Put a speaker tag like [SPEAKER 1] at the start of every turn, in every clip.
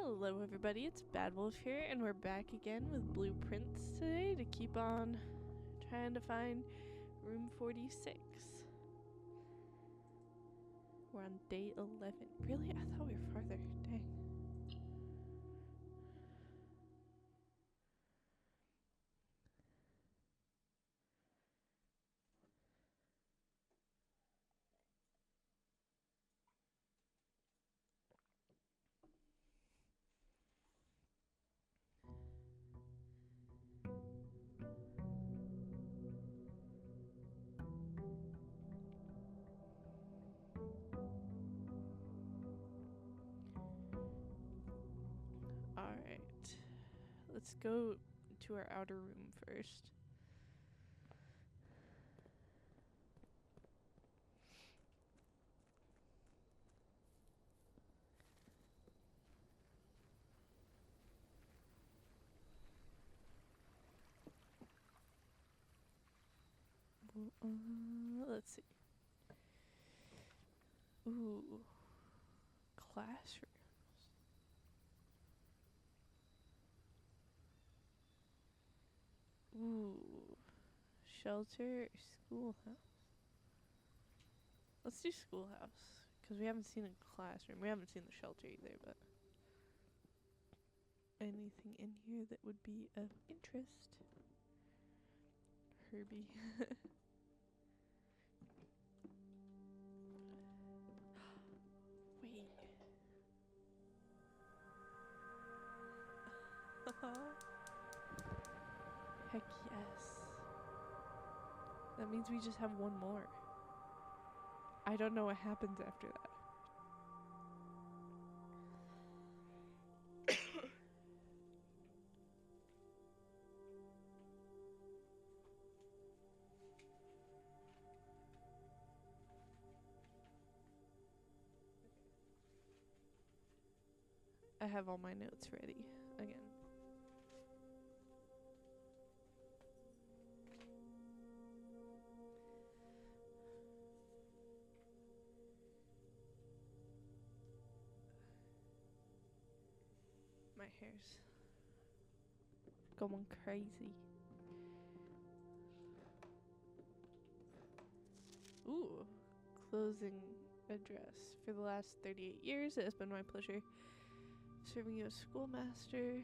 [SPEAKER 1] Hello everybody, it's Bad Wolf here, and we're back again with blueprints today to keep on trying to find room 46. We're on day 11. Really? I thought we were farther. Dang. Alright. Let's go to our outer room first. Let's see. Ooh. Classroom. Ooh. Shelter or schoolhouse? Let's do schoolhouse. Because we haven't seen a classroom. We haven't seen the shelter either, but... anything in here that would be of interest? Herbie. Wait. Heck yes. That means we just have one more. I don't know what happens after that. I have all my notes ready again. My hair's going crazy. Ooh, closing address. For the last 38 years, it has been my pleasure serving you as schoolmaster.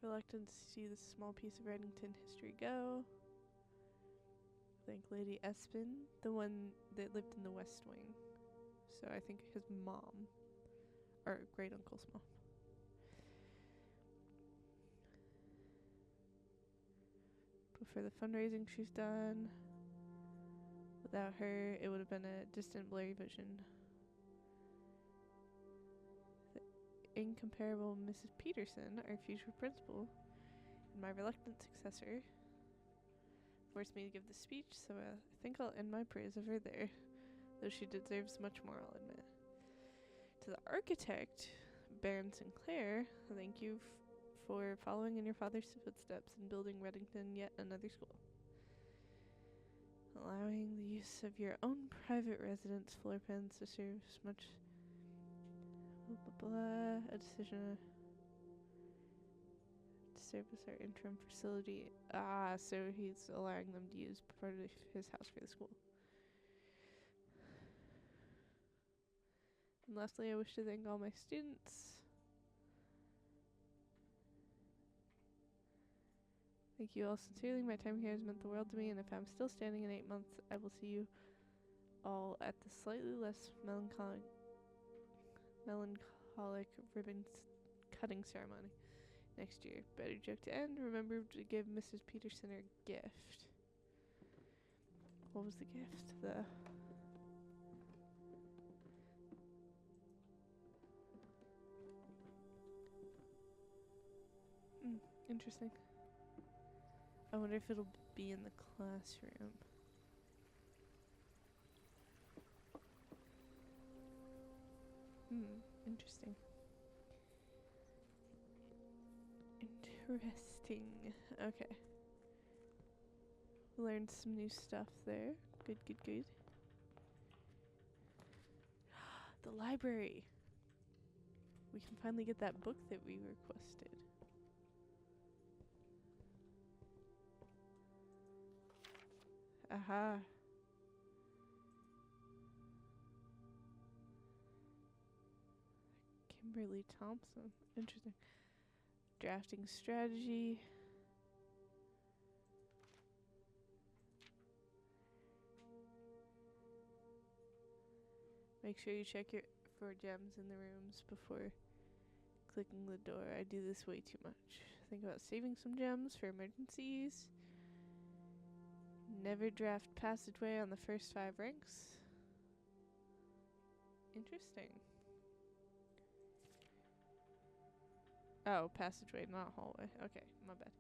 [SPEAKER 1] Reluctant to see this small piece of Reddington history go. Thank Lady Espin, the one that lived in the West Wing. So I think his mom, or great uncle's mom. But for the fundraising she's done, without her, it would have been a distant, blurry vision. The incomparable Mrs. Peterson, our future principal, and my reluctant successor, forced me to give the speech, so I think I'll end my praise of her there. Though she deserves much more, I'll admit. To the architect, Baron Sinclair, thank you for following in your father's footsteps and building Reddington yet another school. Allowing the use of your own private residence floor plans to serve as much... a decision to serve as our interim facility. So he's allowing them to use part of his house for the school. And lastly, I wish to thank all my students. Thank you all sincerely. My time here has meant the world to me, and if I'm still standing in 8 months, I will see you all at the slightly less melancholic ribbon cutting ceremony next year. Better joke to end. Remember to give Mrs. Peterson her gift. What was the gift? Interesting. I wonder if it'll be in the classroom. Interesting. Interesting. Okay. Learned some new stuff there. Good. The library. We can finally get that book that we requested. Aha. Kimberly Thompson. Interesting. Drafting strategy. Make sure you check for gems in the rooms before clicking the door. I do this way too much. Think about saving some gems for emergencies. Never draft passageway on the first 5 ranks. Interesting. Oh, passageway, not hallway. Okay, my bad.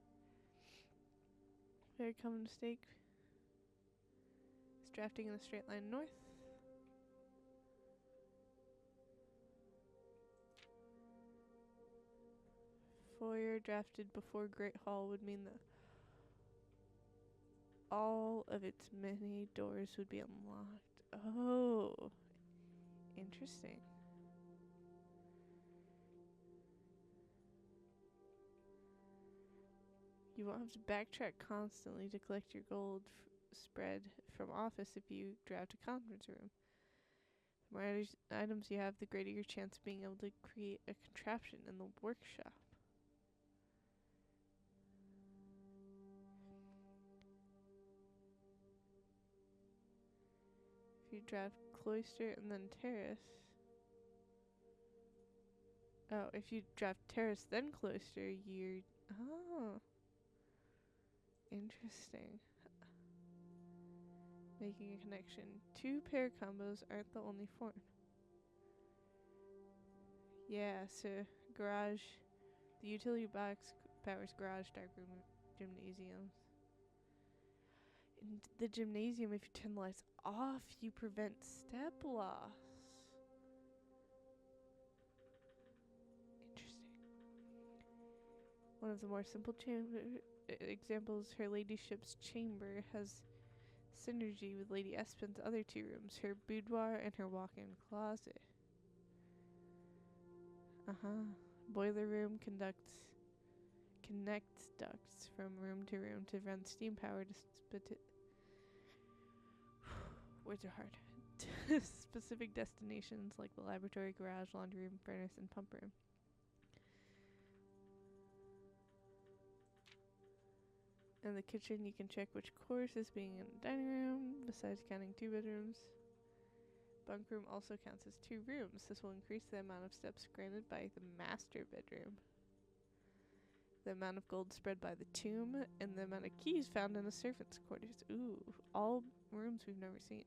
[SPEAKER 1] Very common mistake. Is drafting in the straight line north. Foyer drafted before Great Hall would mean that all of its many doors would be unlocked. Oh, interesting. You won't have to backtrack constantly to collect your gold spread from office if you draft a conference room. The more items you have, the greater your chance of being able to create a contraption in the workshop. If you draft cloister and then terrace. Oh, if you draft terrace then cloister, you're... Oh. Interesting. Making a connection. 2 pair combos aren't the only form. Yeah, so garage. The utility box powers garage, darkroom, gymnasiums. In the gymnasium, if you turn the lights off, you prevent step loss. Interesting. One of the more simple examples, her ladyship's chamber has synergy with Lady Espen's other 2 rooms, her boudoir and her walk-in closet. Boiler room connects ducts from room to room to run steam power to words are hard. Specific destinations like the laboratory, garage, laundry room, furnace, and pump room. In the kitchen, you can check which course is being in the dining room, besides counting 2 bedrooms. Bunk room also counts as 2 rooms. This will increase the amount of steps granted by the master bedroom, the amount of gold spread by the tomb, and the amount of keys found in the servants' quarters. Ooh, all rooms we've never seen.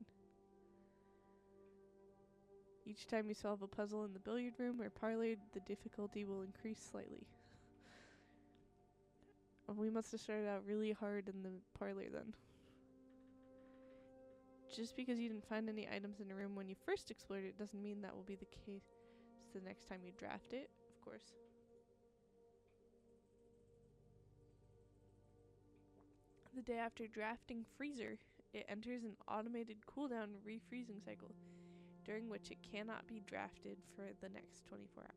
[SPEAKER 1] Each time you solve a puzzle in the billiard room or parlor, the difficulty will increase slightly. We must have started out really hard in the parlor then. Just because you didn't find any items in a room when you first explored it doesn't mean that will be the case the next time you draft it, of course. The day after drafting Freezer, it enters an automated cooldown refreezing cycle, during which it cannot be drafted for the next 24 hours.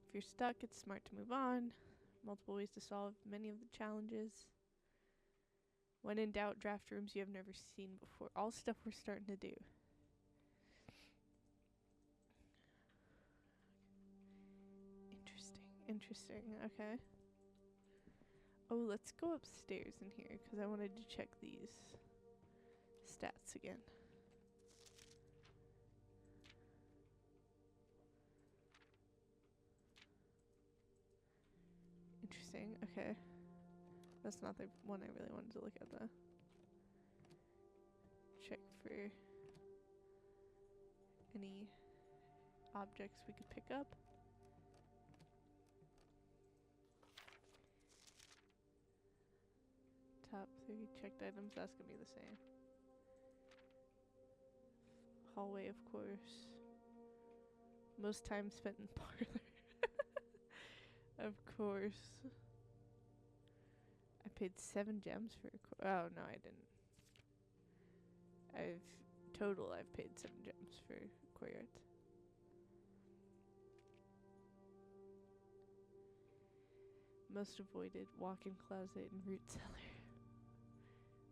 [SPEAKER 1] If you're stuck, it's smart to move on. Multiple ways to solve many of the challenges. When in doubt, draft rooms you have never seen before. All stuff we're starting to do. Interesting. Okay. Oh, let's go upstairs in here because I wanted to check these stats again. Interesting. Okay. That's not the one I really wanted to look at though. Check for any objects we could pick up. Top 3 checked items, that's gonna be the same. Hallway, of course. Most time spent in parlor. Of course. I paid 7 gems for a oh no, I didn't. total, I've paid 7 gems for courtyards. Most avoided, walk-in closet and root cellar.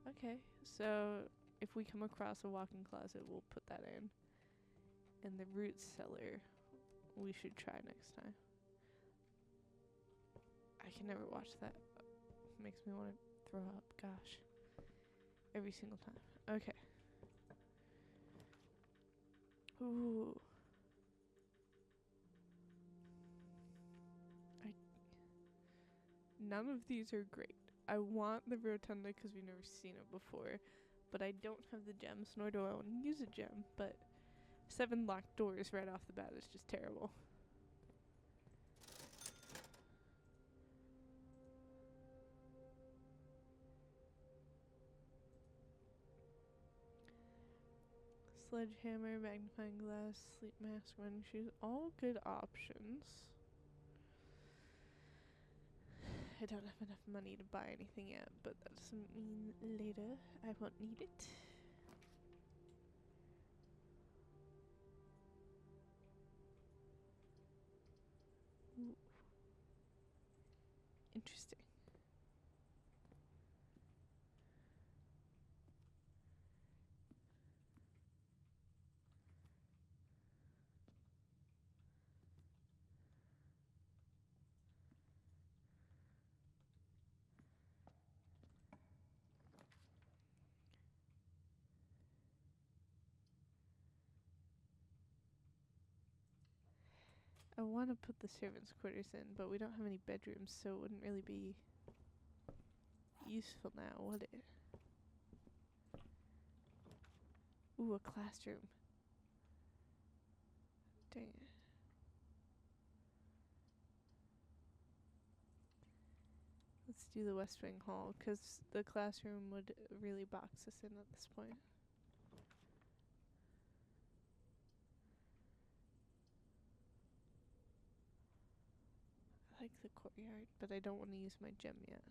[SPEAKER 1] Okay, so if we come across a walk-in closet, we'll put that in. And the root cellar, we should try next time. I can never watch that. Makes me want to throw up. Gosh. Every single time. Okay. Ooh. None of these are great. I want the rotunda because we've never seen it before, but I don't have the gems, nor do I want to use a gem, but 7 locked doors right off the bat is just terrible. Sledgehammer, magnifying glass, sleep mask, running shoes, all good options. I don't have enough money to buy anything yet, but that doesn't mean later I won't need it. Ooh. Interesting. I want to put the servants' quarters in, but we don't have any bedrooms, so it wouldn't really be useful now, would it? Ooh, a classroom. Dang it. Let's do the West Wing Hall, because the classroom would really box us in at this point. I like the courtyard, but I don't want to use my gem yet.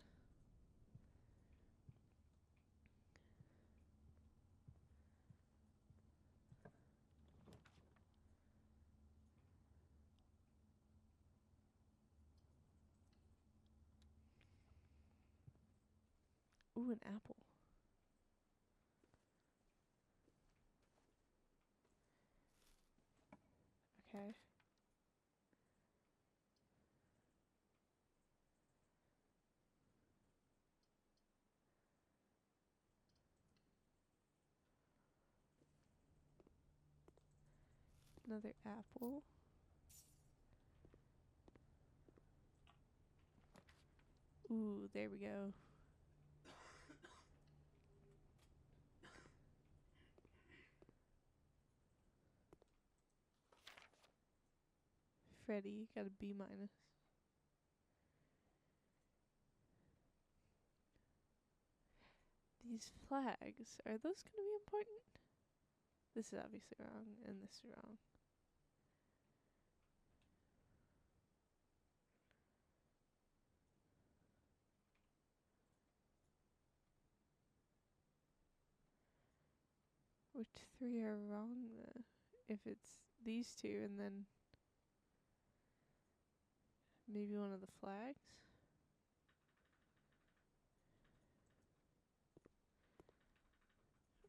[SPEAKER 1] Ooh, an apple. Okay. Another apple. Ooh, there we go. Freddy got a B minus. These flags, are those going to be important? This is obviously wrong, and this is wrong. Which 3 are wrong, though? If it's these 2 and then maybe one of the flags?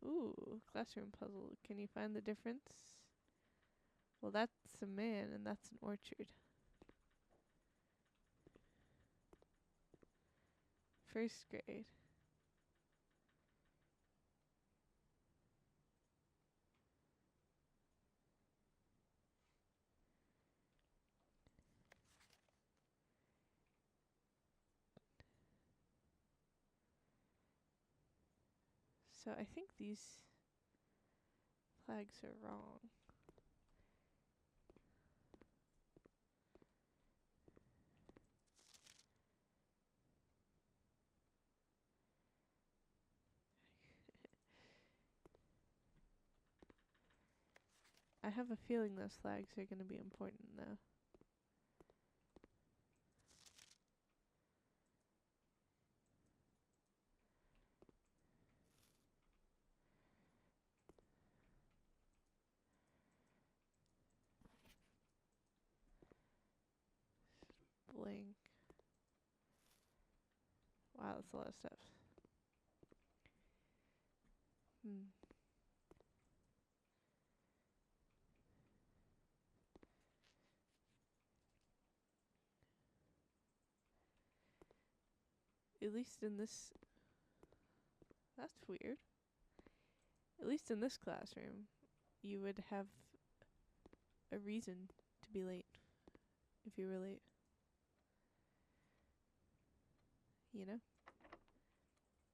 [SPEAKER 1] Ooh, classroom puzzle. Can you find the difference? Well, that's a man and that's an orchard. First grade. So I think these flags are wrong. I have a feeling those flags are going to be important, though. Wow, that's a lot of stuff. At least in this... That's weird. At least in this classroom, you would have a reason to be late if you were late. You know?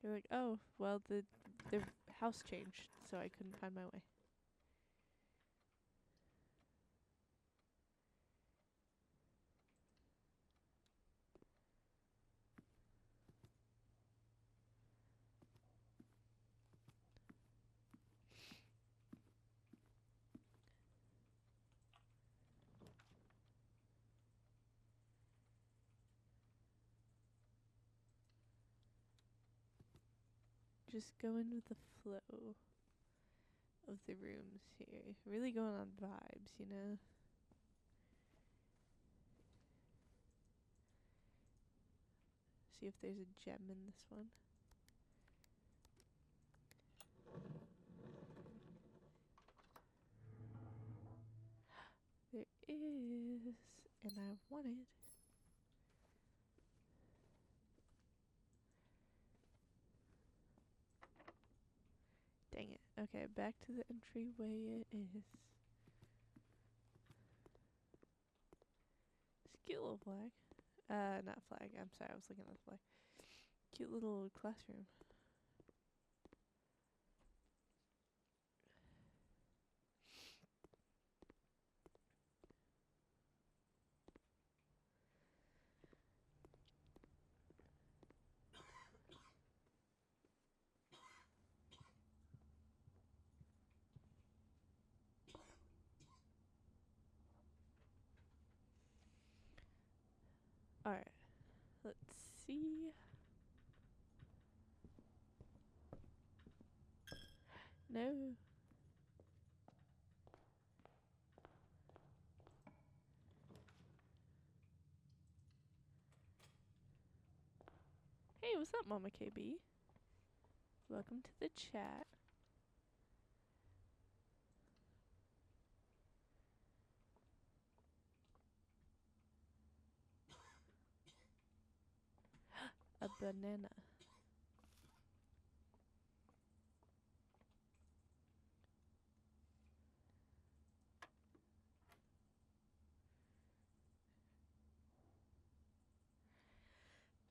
[SPEAKER 1] You're like, oh, well, the house changed, so I couldn't find my way. Just going with the flow of the rooms here. Really going on vibes, you know? See if there's a gem in this one. There is, and I want it. Dang it. Okay, back to the entryway it is. Cute little flag. Not flag. I'm sorry, I was looking at the flag. Cute little classroom. Alright. Let's see. No. Hey, what's up, Mama KB? Welcome to the chat. A banana.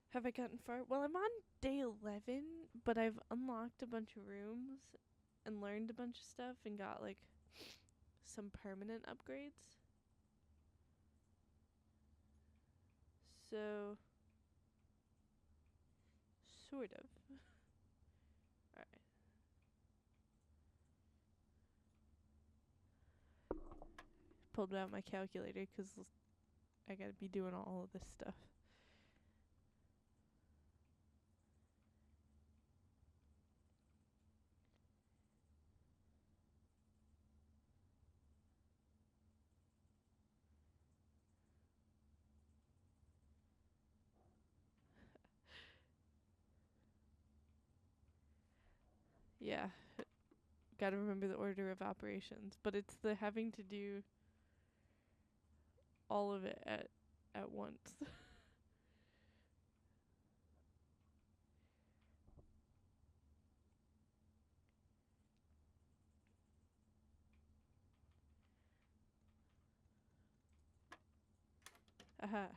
[SPEAKER 1] Have I gotten far? Well, I'm on day 11, but I've unlocked a bunch of rooms and learned a bunch of stuff and got, like, some permanent upgrades. So, sort of. Alright. Pulled out my calculator because I gotta be doing all of this stuff. Yeah. Gotta remember the order of operations. But it's the having to do all of it at once. Aha.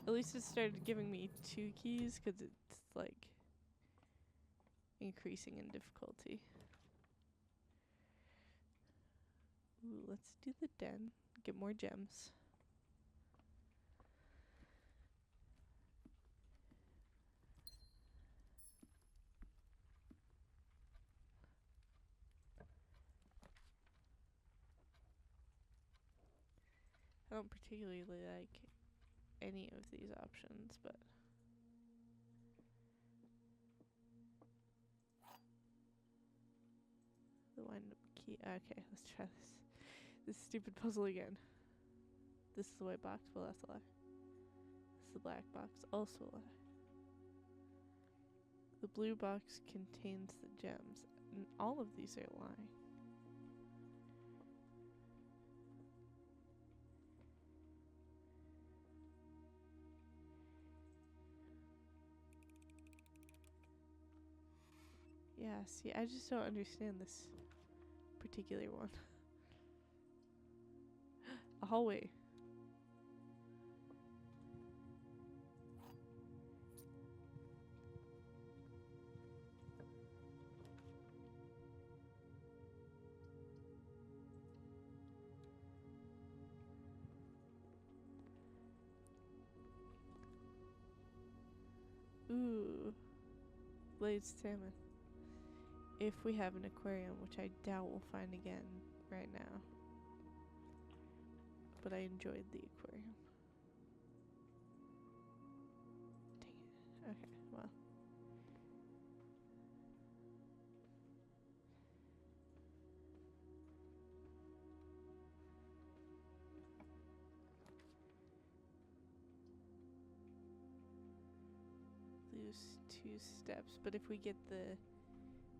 [SPEAKER 1] At least it started giving me 2 keys because it's, like, increasing in difficulty. Ooh, let's do the den. Get more gems. I don't particularly like any of these options, but... The wind-up key. Okay, let's try this. This stupid puzzle again. This is the white box. Well, that's a lie. This is the black box. Also a lie. The blue box contains the gems. And all of these are lying. Yeah, see, I just don't understand this particular one. A hallway. Ooh. Blade salmon. If we have an aquarium, which I doubt we'll find again right now. But I enjoyed the aquarium. Dang it. Okay, well. Lose 2 steps, but if we get the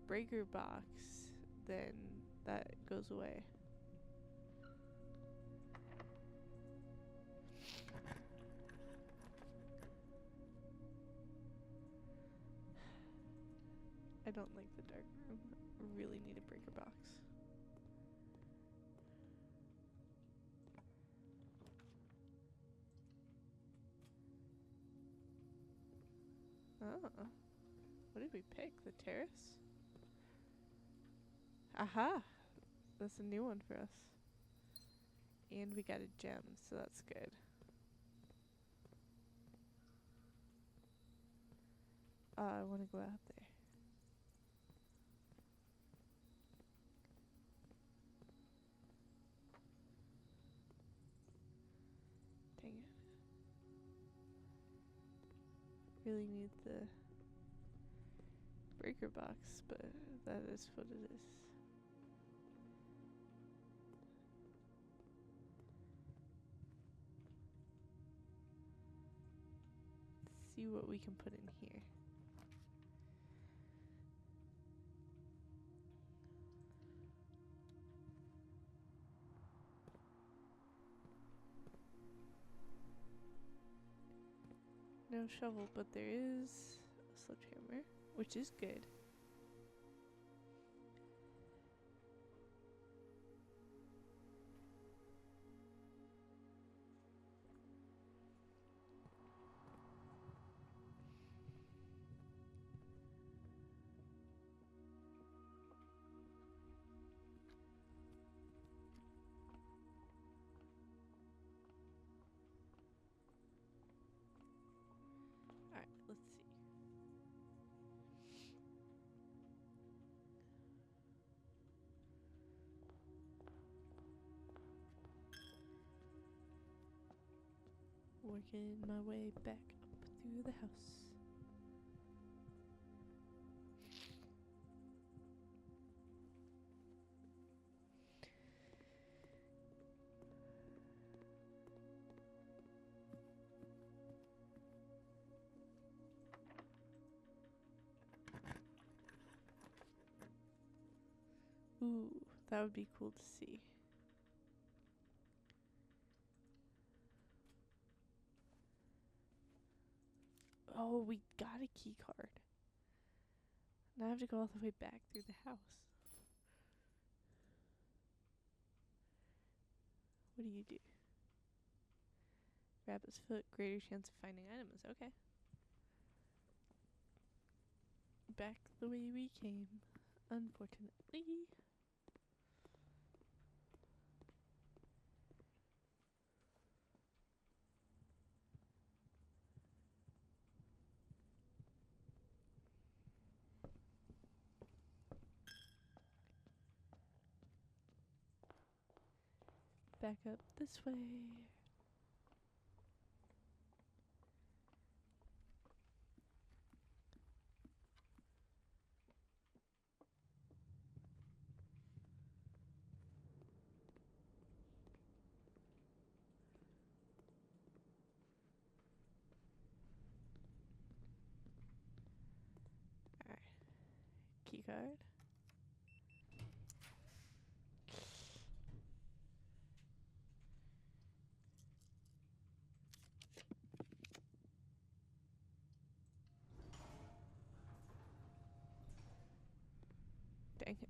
[SPEAKER 1] breaker box, then that goes away. I don't like the dark room. I really need a breaker box. Oh. What did we pick? The terrace? Aha! That's a new one for us. And we got a gem, so that's good. I want to go out there. Dang it. Really need the breaker box, but that is what it is. Let's see what we can put in here. No shovel, but there is a sledgehammer, which is good. Alright, let's see. Working my way back up through the house. Ooh, that would be cool to see. Oh, we got a key card. Now I have to go all the way back through the house. What do? Rabbit's foot, greater chance of finding items. Okay. Back the way we came, unfortunately. Back up this way. key card. Dang it.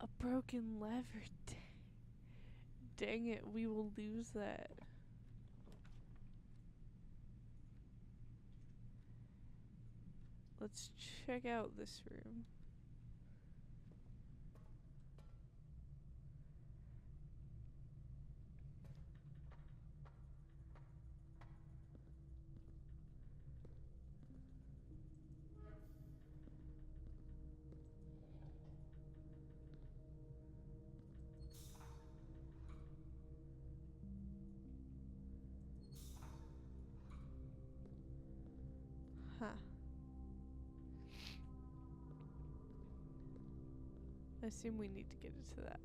[SPEAKER 1] A broken lever. Dang it, we will lose that. Let's check out this room. Huh. I assume we need to get into that.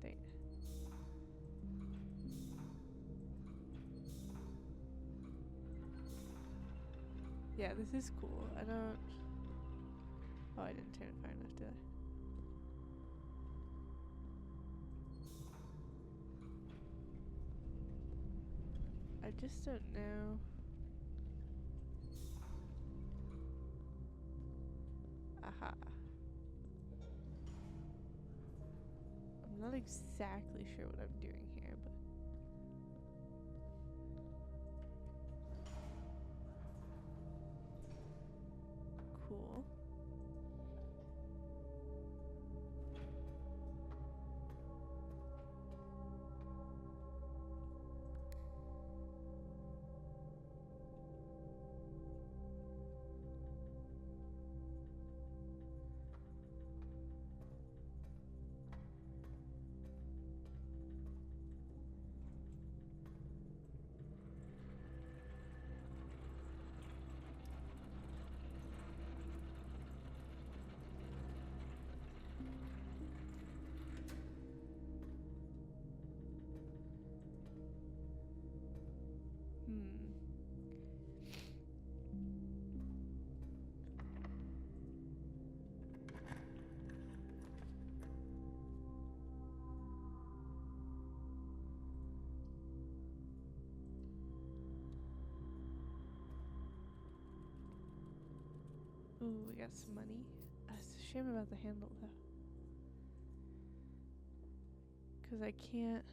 [SPEAKER 1] Dang. Yeah, this is cool. I don't... Oh, I didn't turn it far enough, did I? I just don't know. Aha. I'm not exactly sure what I'm doing here, but... Cool. Ooh, we got some money. It's a shame about the handle, though. Because I can't...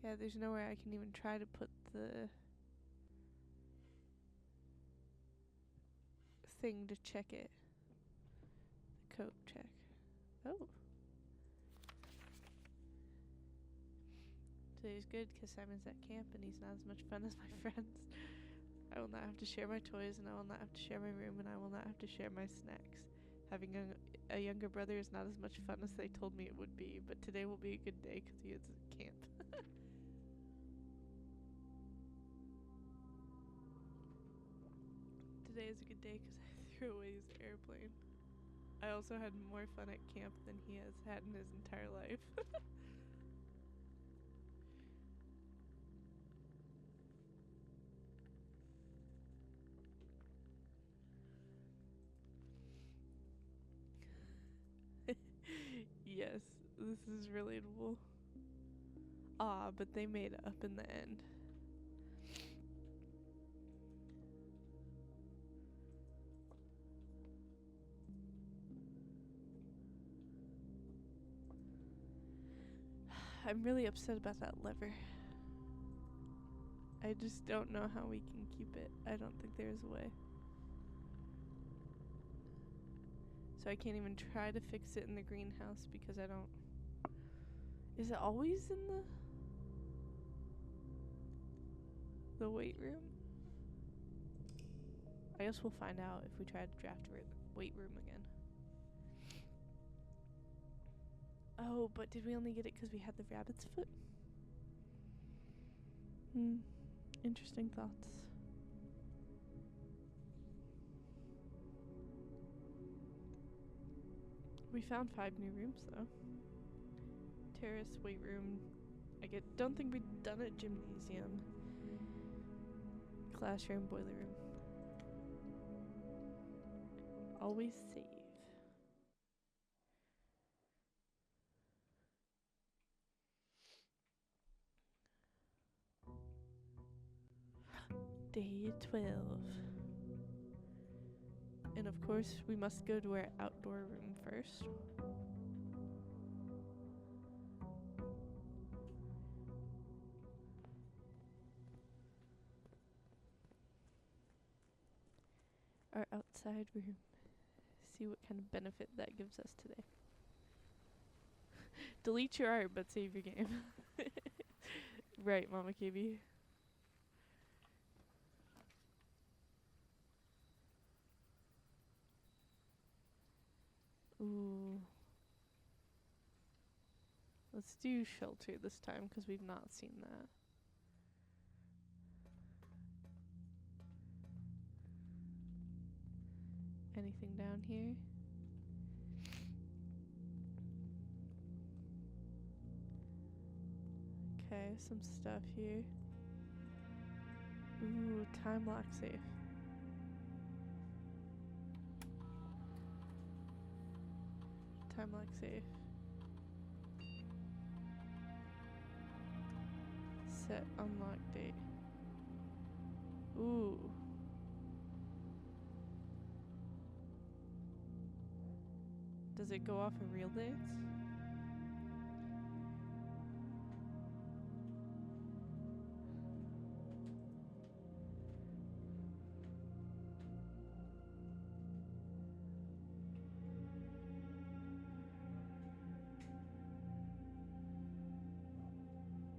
[SPEAKER 1] Yeah, there's nowhere I can even try to put the thing to check it. The code check. Oh. Today's good because Simon's at camp and he's not as much fun as my friends. I will not have to share my toys and I will not have to share my room and I will not have to share my snacks. Having a younger brother is not as much fun as they told me it would be, but today will be a good day because he is at camp. Today is a good day because I threw away his airplane. I also had more fun at camp than he has had in his entire life. Yes, this is relatable. Ah, but they made up in the end. I'm really upset about that lever. I just don't know how we can keep it. I don't think there's a way. So I can't even try to fix it in the greenhouse because I don't... Is it always in the weight room? I guess we'll find out if we try to draft weight room again. Oh, but did we only get it because we had the rabbit's foot? Interesting thoughts. We found 5 new rooms though. Terrace, weight room. Don't think we've done a gymnasium. Classroom, boiler room. Always save. Day 12. And of course, we must go to our outdoor room first. Our outside room. See what kind of benefit that gives us today. Delete your art, but save your game. Right, Mama KB. Ooh. Let's do shelter this time because we've not seen that. Anything down here? Okay, some stuff here. Ooh, time lock safe. Time lock safe. Set unlock date. Ooh. Does it go off of real dates?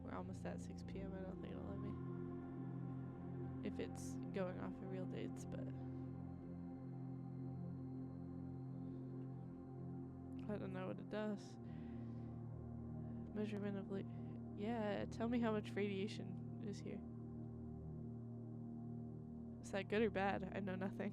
[SPEAKER 1] We're almost at 6 p.m. I don't think it'll let me. If it's going off of real dates, but I don't know what it does. Measurement of yeah, tell me how much radiation is here. Is that good or bad? I know nothing.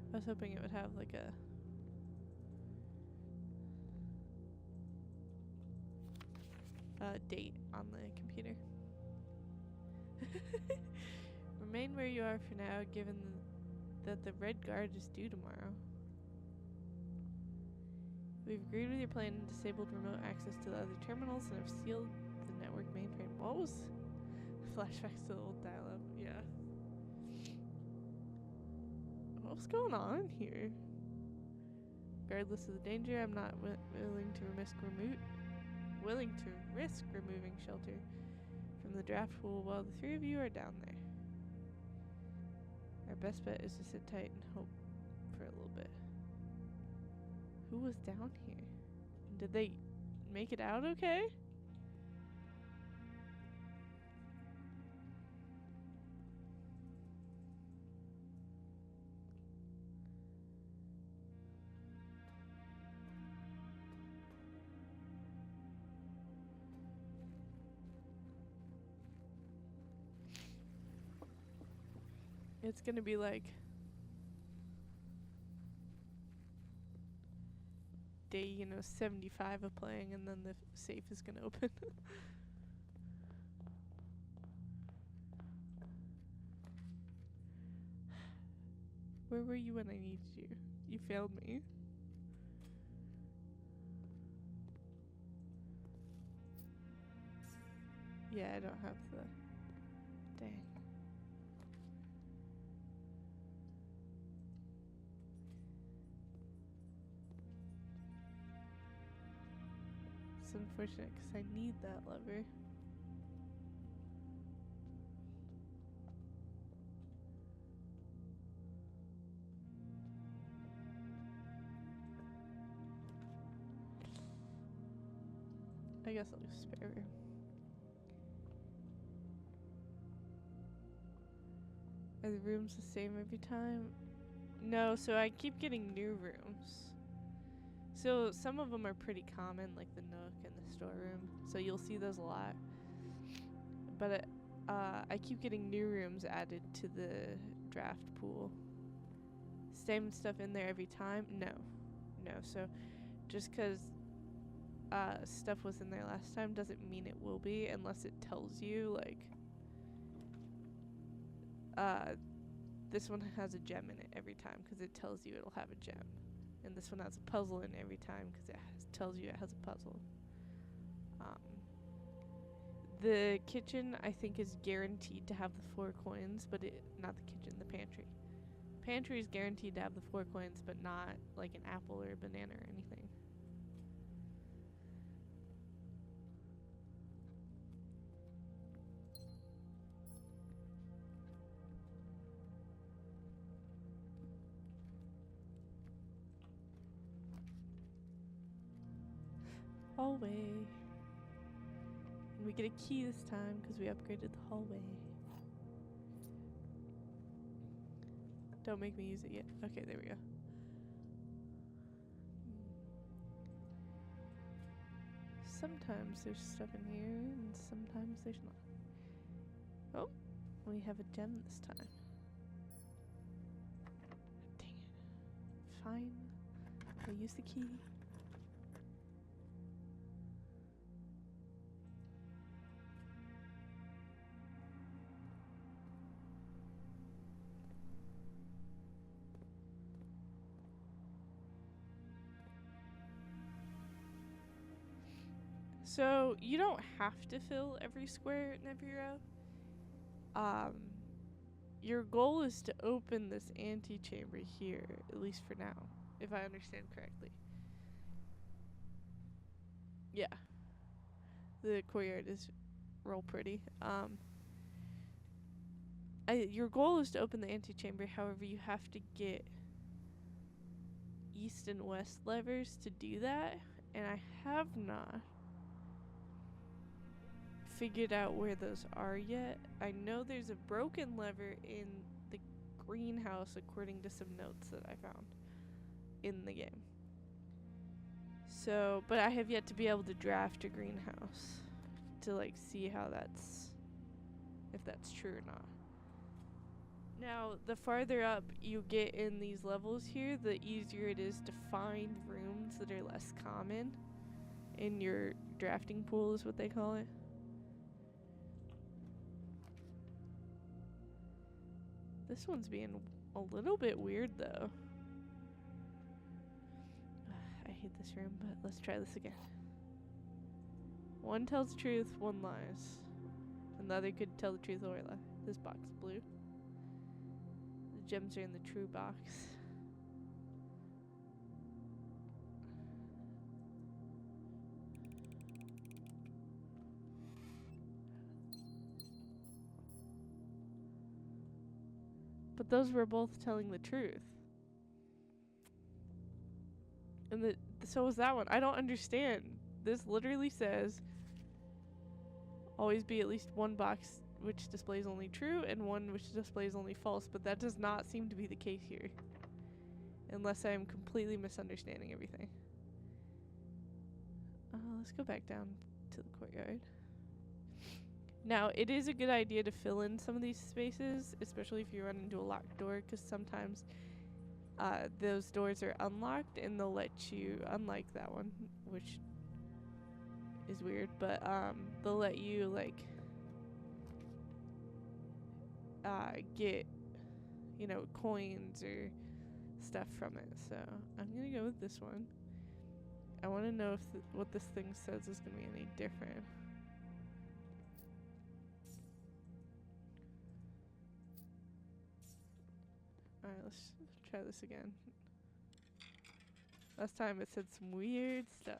[SPEAKER 1] I was hoping it would have like a date on the computer. Remain where you are for now, given that the Red Guard is due tomorrow. We've agreed with your plan and disabled remote access to the other terminals and have sealed the network mainframe. What was flashbacks to the old dial-up? Yeah. What's going on here? Regardless of the danger, I'm not willing to risk removing shelter from the draft pool while the 3 of you are down there. Our best bet is to sit tight and hope for a little bit. Who was down here? Did they make it out okay? It's gonna be like day, 75 of playing, and then the safe is gonna open. Where were you when I needed you? You failed me. Yeah, I don't have the... Dang. That's unfortunate because I need that lever. I guess I'll use spare room. Are the rooms the same every time? No, so I keep getting new rooms. So some of them are pretty common, like the nook and the storeroom. So you'll see those a lot. But I keep getting new rooms added to the draft pool. Same stuff in there every time? No. So just because stuff was in there last time doesn't mean it will be, unless it tells you, like, this one has a gem in it every time because it tells you it'll have a gem. And this one has a puzzle in every time because it tells you it has a puzzle. The kitchen, I think, is guaranteed to have the 4 coins, but not the kitchen, the pantry. Pantry is guaranteed to have the 4 coins, but not like an apple or a banana or anything. Hallway. And we get a key this time because we upgraded the hallway. Don't make me use it yet. Okay, there we go. Sometimes there's stuff in here, and sometimes there's not. Oh, we have a gem this time. Dang it. Fine. I'll use the key. So you don't have to fill every square in every row. Your goal is to open this antechamber here, at least for now, if I understand correctly. Yeah. The courtyard is real pretty. Your goal is to open the antechamber, however, you have to get east and west levers to do that, and I have not figured out where those are yet. I know there's a broken lever in the greenhouse according to some notes that I found in the game. So, but I have yet to be able to draft a greenhouse to like see how if that's true or not. Now, the farther up you get in these levels here, the easier it is to find rooms that are less common in your drafting pool is what they call it. This one's being a little bit weird, though. I hate this room, but let's try this again. One tells the truth, one lies. And the other could tell the truth or lie. This box is blue. The gems are in the true box. But those were both telling the truth. And so was that one. I don't understand. This literally says always be at least one box which displays only true and one which displays only false, but that does not seem to be the case here. Unless I am completely misunderstanding everything. Let's go back down to the courtyard. Now, it is a good idea to fill in some of these spaces, especially if you run into a locked door, because sometimes those doors are unlocked and they'll let you, unlike that one, which is weird, but they'll let you like get, you know, coins or stuff from it. So I'm gonna go with this one. I want to know if what this thing says is gonna be any different. Alright, let's try this again. Last time it said some weird stuff.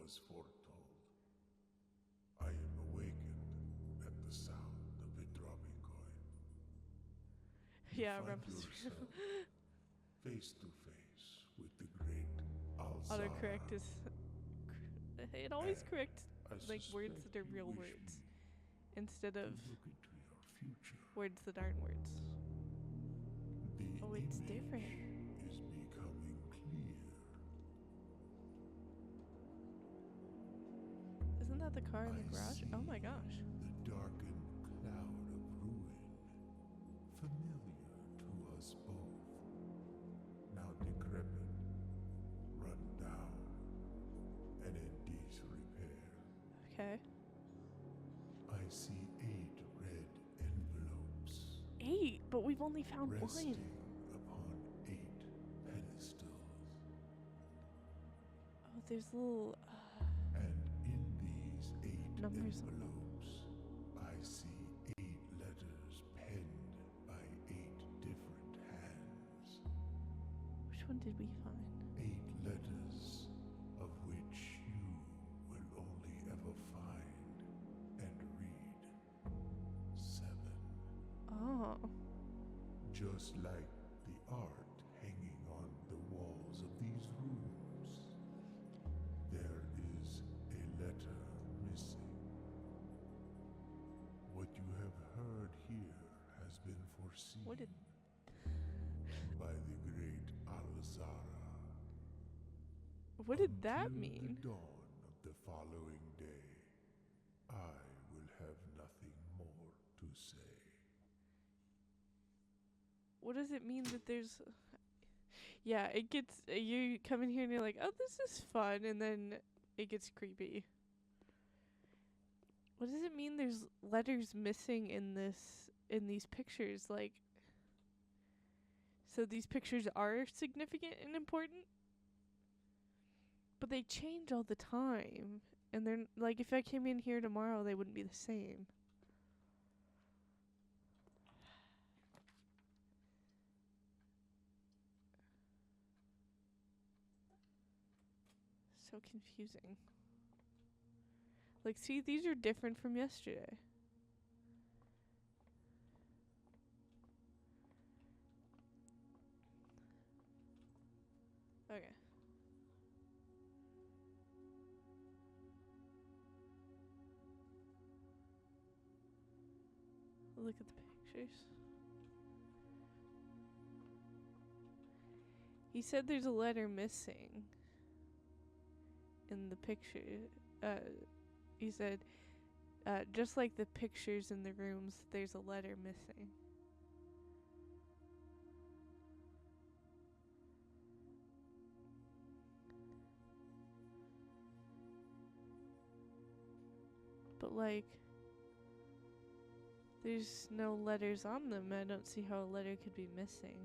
[SPEAKER 2] was foretold. I am awakened at the sound of a dropping coin. You
[SPEAKER 1] Yeah,
[SPEAKER 2] find
[SPEAKER 1] Rumpus.
[SPEAKER 2] yourself face to face with the great Alzara.
[SPEAKER 1] Autocorrect is. It always
[SPEAKER 2] And
[SPEAKER 1] corrects
[SPEAKER 2] I
[SPEAKER 1] like words
[SPEAKER 2] suspect
[SPEAKER 1] that are
[SPEAKER 2] you
[SPEAKER 1] real
[SPEAKER 2] wish
[SPEAKER 1] words
[SPEAKER 2] me
[SPEAKER 1] instead
[SPEAKER 2] to
[SPEAKER 1] of
[SPEAKER 2] look into your future.
[SPEAKER 1] words that aren't words.
[SPEAKER 2] The
[SPEAKER 1] Oh, it's
[SPEAKER 2] image
[SPEAKER 1] different.
[SPEAKER 2] is becoming clear.
[SPEAKER 1] Isn't that the car in the
[SPEAKER 2] I
[SPEAKER 1] garage?
[SPEAKER 2] see
[SPEAKER 1] Oh my gosh.
[SPEAKER 2] the darkened cloud of ruin, familiar to us both, now decrepit, run down, and in disrepair.
[SPEAKER 1] Okay.
[SPEAKER 2] I see 8 red envelopes
[SPEAKER 1] 8, but we've only found
[SPEAKER 2] resting
[SPEAKER 1] one.
[SPEAKER 2] upon 8 pedestals.
[SPEAKER 1] Oh, there's little
[SPEAKER 2] And in these 8
[SPEAKER 1] numbers on them.
[SPEAKER 2] envelopes, I see 8 letters penned by 8 different hands.
[SPEAKER 1] Which one did we find?
[SPEAKER 2] 8 letters of which you will only ever find and read 7.
[SPEAKER 1] Oh.
[SPEAKER 2] Just like the art hanging on the walls of these rooms, there is a letter missing. What you have heard here has been foreseen
[SPEAKER 1] What did
[SPEAKER 2] by the great Alzara.
[SPEAKER 1] What did that
[SPEAKER 2] Until
[SPEAKER 1] mean?
[SPEAKER 2] the dawn of the following day, I will have nothing more to say.
[SPEAKER 1] What does it mean that there's Yeah, it gets you come in here and you're like, "Oh, this is fun," and then it gets creepy. What does it mean there's letters missing in these pictures? Like, so these pictures are significant and important, but they change all the time. And they're like, if I came in here tomorrow, they wouldn't be the same. So confusing. Like, see, these are different from yesterday. Okay. Look at the pictures. He said there's a letter missing in the picture. He said, just like the pictures in the rooms, there's a letter missing. But, like, there's no letters on them. I don't see how a letter could be missing.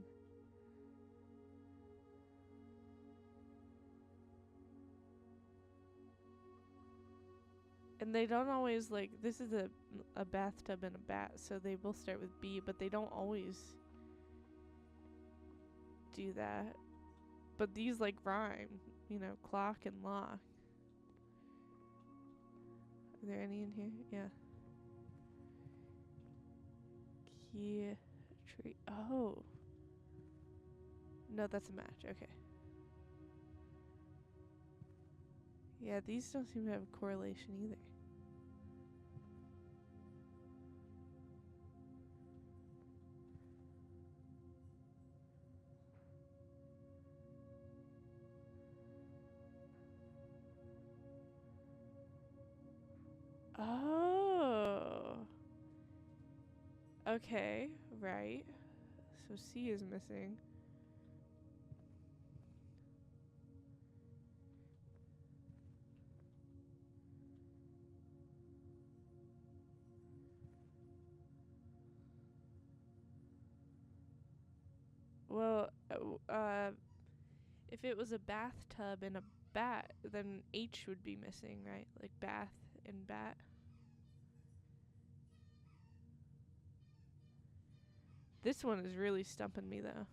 [SPEAKER 1] And they don't always, like, this is a bathtub and a bat, so they both start with B, but they don't always do that. But these, like, rhyme, you know, clock and lock. Are there any in here? Yeah. Key tree. Oh. No, that's a match. Okay. Yeah, these don't seem to have a correlation either. Oh. Okay, right. So C is missing. Well, if it was a bathtub and a bat, then H would be missing, right? Like bath and bat. This one is really stumping me, though.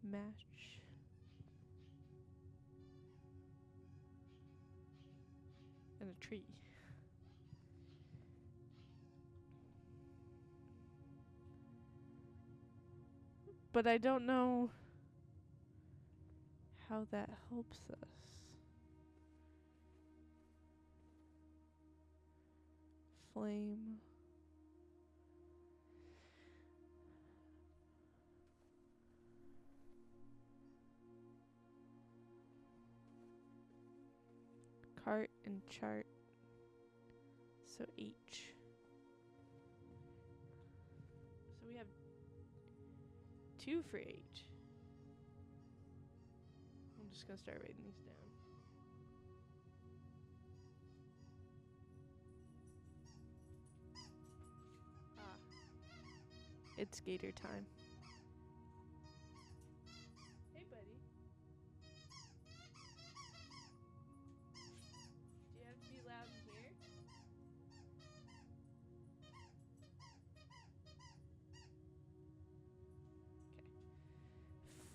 [SPEAKER 1] Match. And a tree. But I don't know how that helps us. Flame. Cart and chart. So H. So we have 2 for H. I'm just gonna start writing these down. It's gator time. Hey, buddy. Do you have to be loud in here? Okay.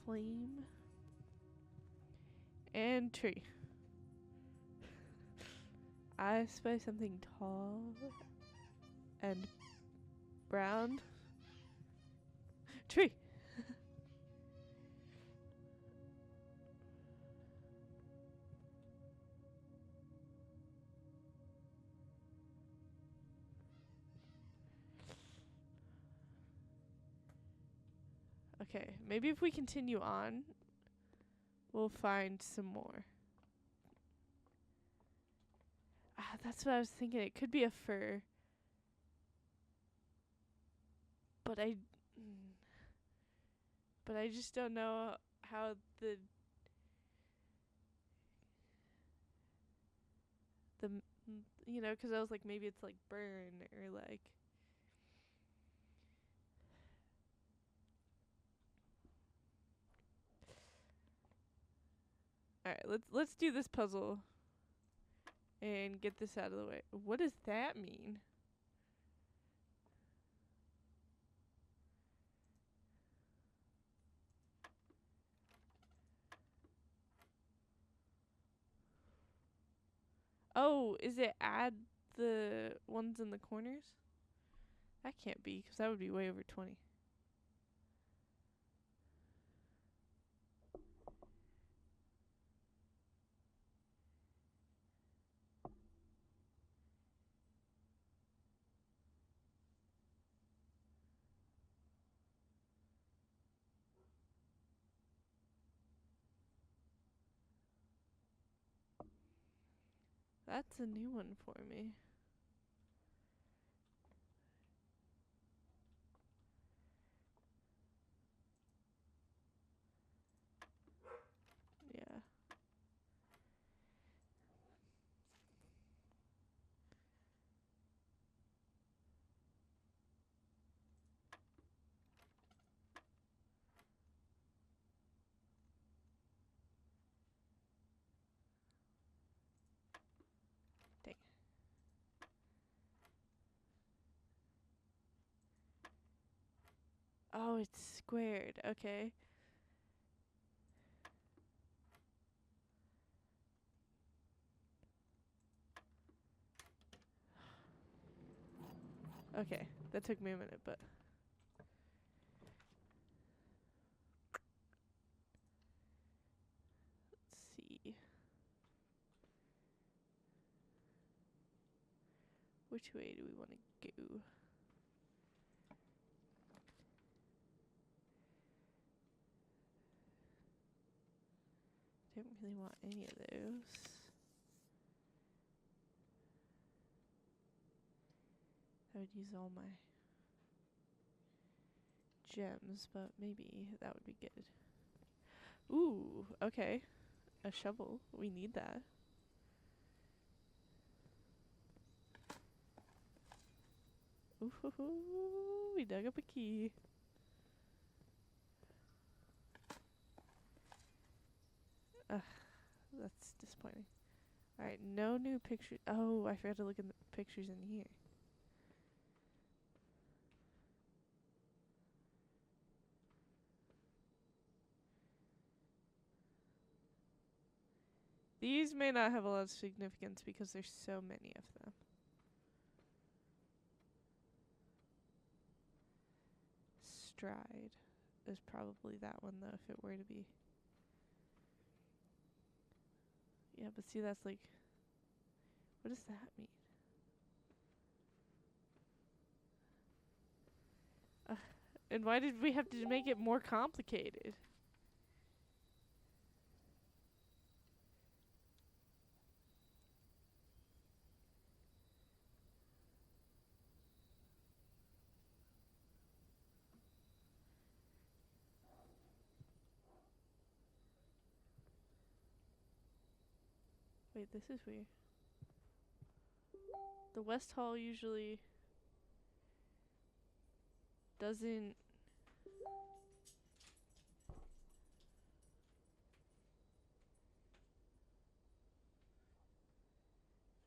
[SPEAKER 1] Flame. And tree. I spy something tall and brown. Tree. Okay, maybe if we continue on, we'll find some more. That's what I was thinking. It could be a fur. But I just don't know how the you know, 'cause I was like, maybe it's like burn or like. All right, let's do this puzzle and get this out of the way. What does that mean? Oh, is it add the ones in the corners? That can't be, 'cause that would be way over 20. That's a new one for me. Yeah. Dang. Oh, it's squared. Okay. Okay, that took me a minute, but let's see. Which way do we want to go? Don't really want any of those. I would use all my gems, but maybe that would be good. Ooh, okay. A shovel. We need that. Ooh, we dug up a key. Ugh, that's disappointing. Alright, no new pictures. Oh, I forgot to look at the pictures in here. These may not have a lot of significance because there's so many of them. Stride is probably that one, though, if it were to be. Yeah, but see, that's like... What does that mean? And why did we have to make it more complicated? Wait, this is weird. The West Hall usually doesn't...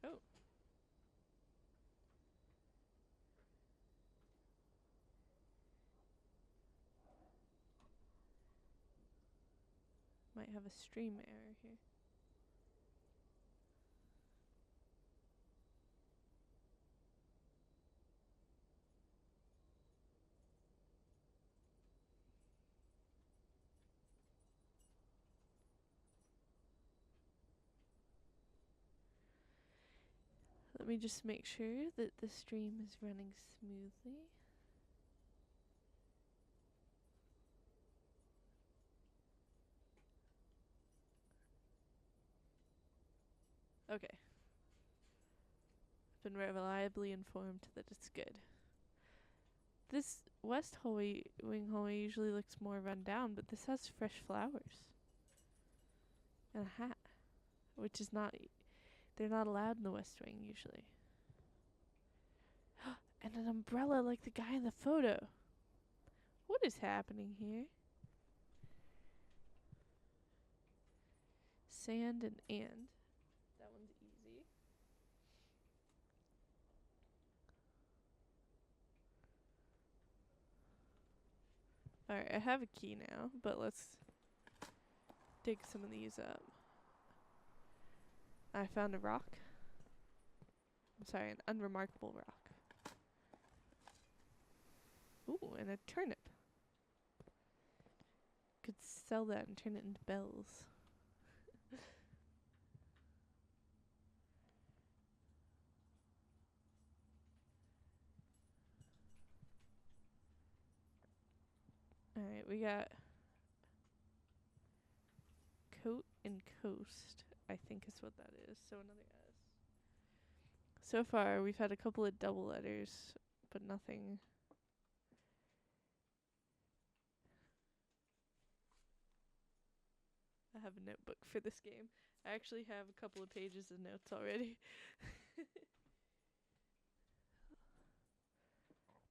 [SPEAKER 1] Oh. Might have a stream error here. Let me just make sure that the stream is running smoothly. Okay. Been reliably informed that it's good. This West hallway, wing hallway usually looks more run down, but this has fresh flowers. And a hat. Which is not... They're not allowed in the West Wing, usually. And an umbrella like the guy in the photo. What is happening here? Sand and. That one's easy. Alright, I have a key now, but let's dig some of these up. I found a rock. I'm sorry, an unremarkable rock. Ooh, and a turnip. Could sell that and turn it into bells. Alright, we got coat and coast, I think is what that is. So another S. So far, we've had a couple of double letters, but nothing. I have a notebook for this game. I actually have a couple of pages of notes already.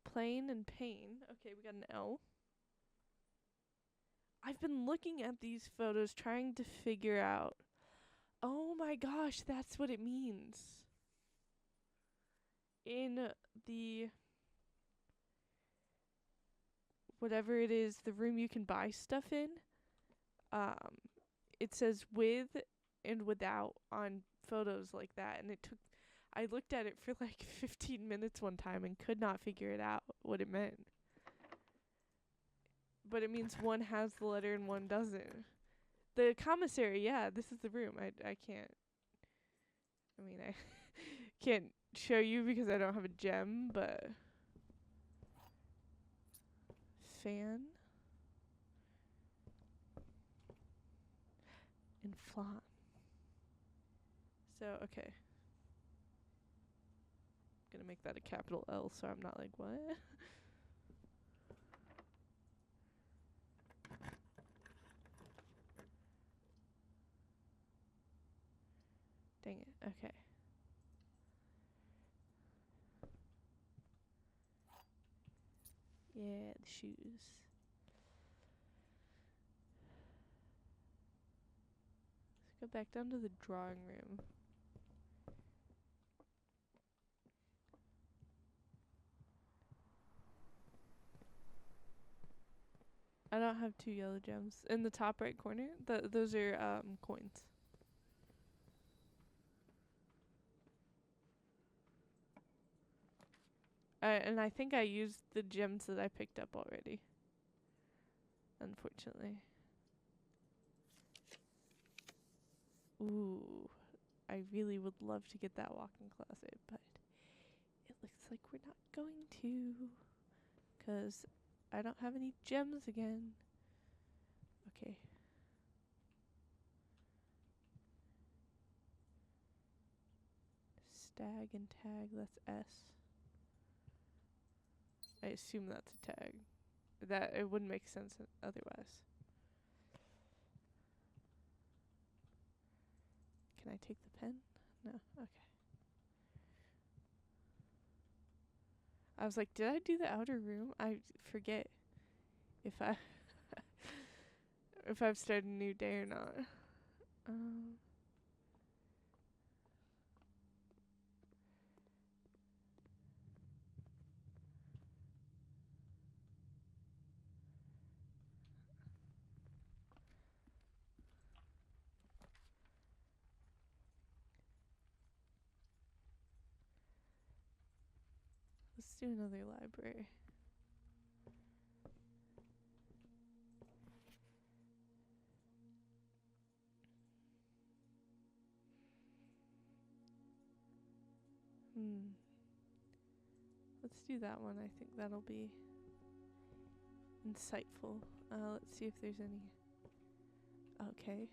[SPEAKER 1] Plain and pain. Okay, we got an L. I've been looking at these photos trying to figure out. Oh my gosh, that's what it means. In the... whatever it is, the room you can buy stuff in, it says with and without on photos like that, and I looked at it for like 15 minutes one time and could not figure it out what it meant. But it means one has the letter and one doesn't. The commissary, yeah, this is the room. I can't. I mean, I can't show you because I don't have a gem, but fan and flan. So, okay. Gonna make that a capital L so I'm not like, what? Dang it. Okay. Yeah, the shoes. Let's go back down to the drawing room. I don't have 2 yellow gems. In the top right corner, those are coins. And I think I used the gems that I picked up already. Unfortunately. Ooh. I really would love to get that walk-in closet, but it looks like we're not going to. 'Cause I don't have any gems again. Okay. Stag and tag, that's S. I assume that's a tag. That it wouldn't make sense otherwise. Can I take the pen? No. Okay. I was like, did I do the outer room? I forget if I if I've started a new day or not. Let's do another library. Let's do that one. I think that'll be insightful. Let's see if there's any. Okay.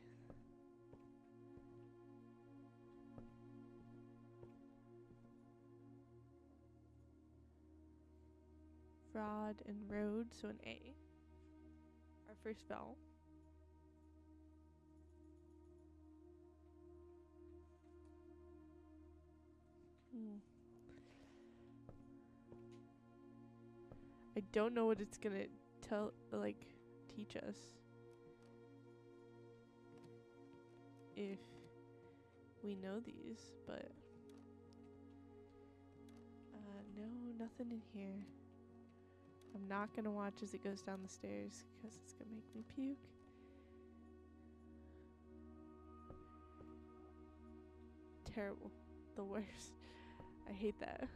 [SPEAKER 1] Rod and road, so an A. Our first vowel. I don't know what it's gonna teach us. If we know these, but no, nothing in here. I'm not gonna watch as it goes down the stairs because it's gonna make me puke. Terrible. The worst. I hate that.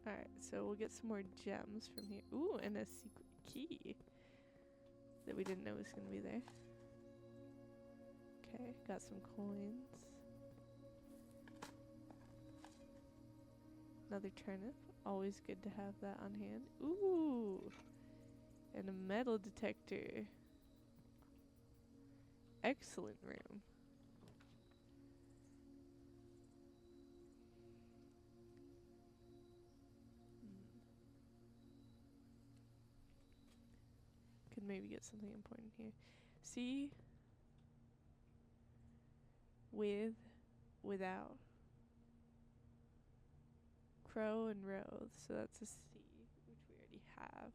[SPEAKER 1] Alright, so we'll get some more gems from here. Ooh, and a secret key that we didn't know was going to be there. Okay, got some coins. Another turnip. Always good to have that on hand. Ooh, and a metal detector. Excellent room. Could maybe get something important here. See? With, without. Crow and row. So that's a C, which we already have.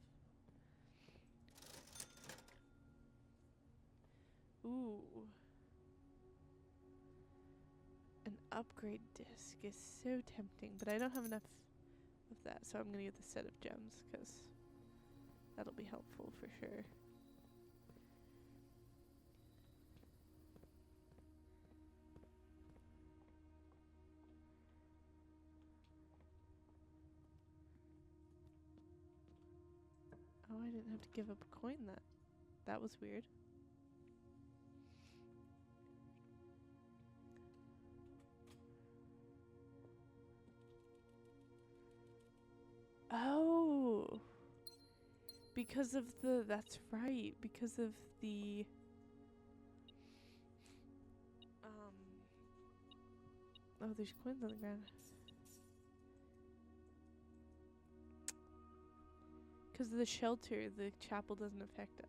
[SPEAKER 1] Ooh. An upgrade disc is so tempting, but I don't have enough of that, so I'm going to get the set of gems, because that'll be helpful for sure. Oh, I didn't have to give up a coin that was weird. Oh, because of that's right, because of the oh, there's coins on the ground. Because of the shelter, the chapel doesn't affect us.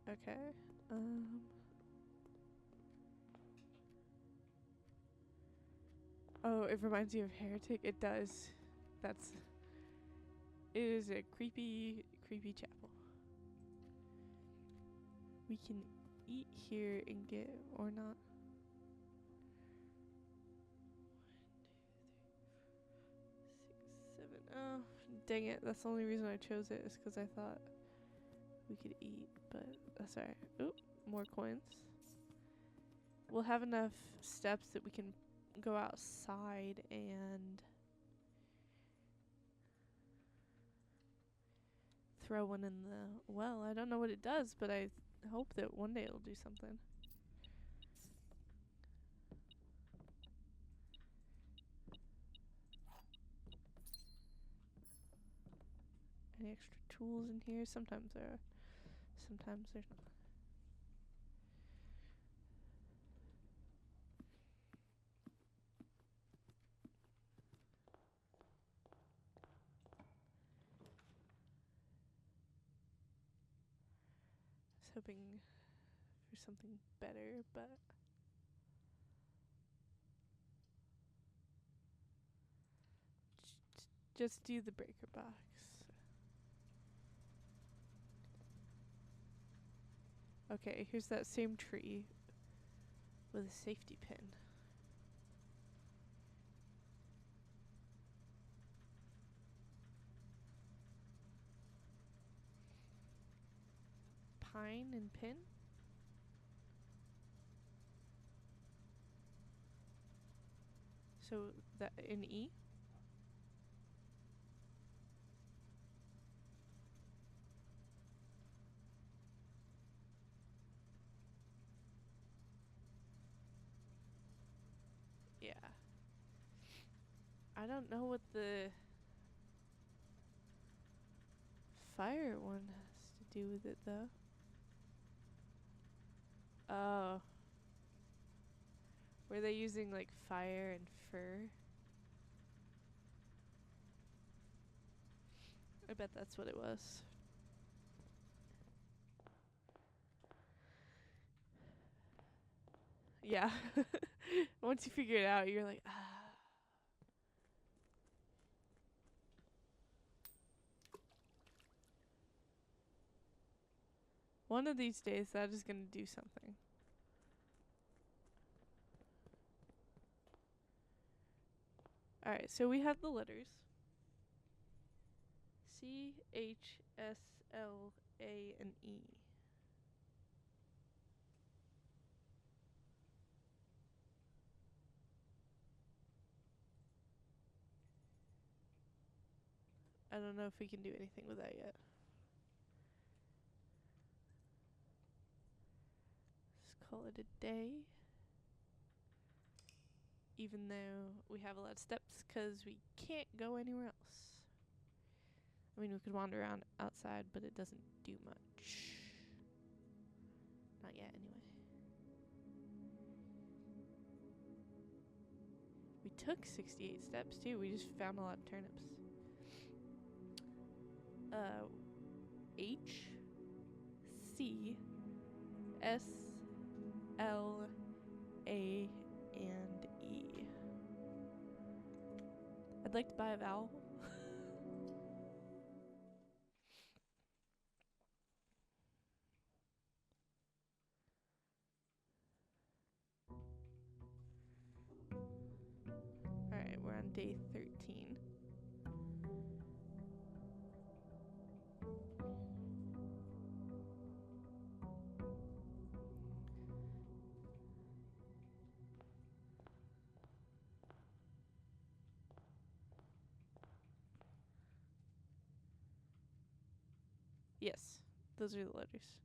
[SPEAKER 1] Okay. Oh, it reminds you of Heretic? It does. That's It is a creepy, creepy chapel. We can eat here and get, or not. 1, 2, 3, 4, 6, 7. Oh, dang it. That's the only reason I chose it is because I thought we could eat, but that's alright. Oop, more coins. We'll have enough steps that we can go outside and throw one in the well. I don't know what it does, but I hope that one day it'll do something. Any extra tools in here? Sometimes there are. Sometimes there's not. I was hoping for something better, but just do the breaker box. Okay, here's that same tree with a safety pin. Pine and pin? So that in E? Yeah. I don't know what the fire one has to do with it though. Oh. Were they using like fire and fur? I bet that's what it was. Yeah. Once you figure it out, you're like, ah. One of these days, that is going to do something. Alright, so we have the letters C, H, S, L, A, and E. I don't know if we can do anything with that yet. Let's call it a day. Even though we have a lot of steps, because we can't go anywhere else. I mean, we could wander around outside, but it doesn't do much. Not yet, anyway. We took 68 steps, too. We just found a lot of turnips. H, C, S, L, A, and E. I'd like to buy a vowel. Alright, we're on day 13. Yes, those are the letters.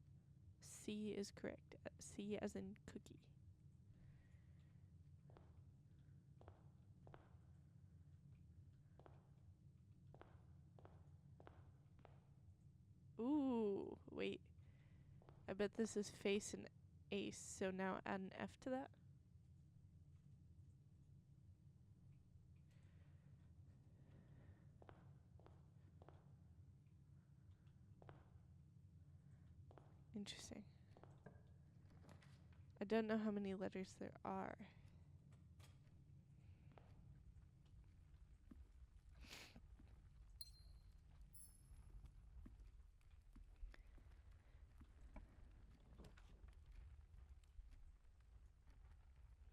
[SPEAKER 1] C is correct. C as in cookie. Ooh, wait. I bet this is face and ace, so now add an F to that. Interesting. I don't know how many letters there are.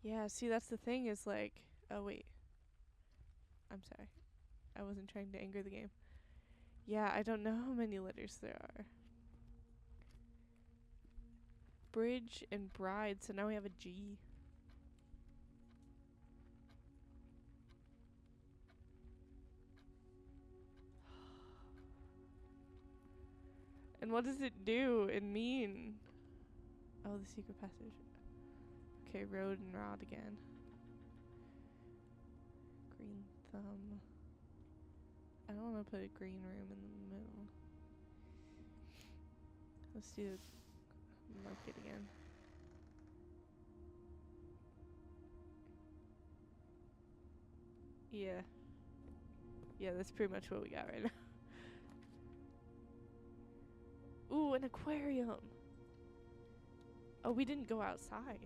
[SPEAKER 1] Yeah, see, that's the thing is like, oh wait, I'm sorry. I wasn't trying to anger the game. Yeah, I don't know how many letters there are. Bridge and bride, so now we have a G. And what does it do and mean? Oh, the secret passage. Okay, road and rod again. Green thumb. I don't want to put a green room in the middle. Let's do the market again. Yeah. Yeah, that's pretty much what we got right now. Ooh, an aquarium. Oh, we didn't go outside.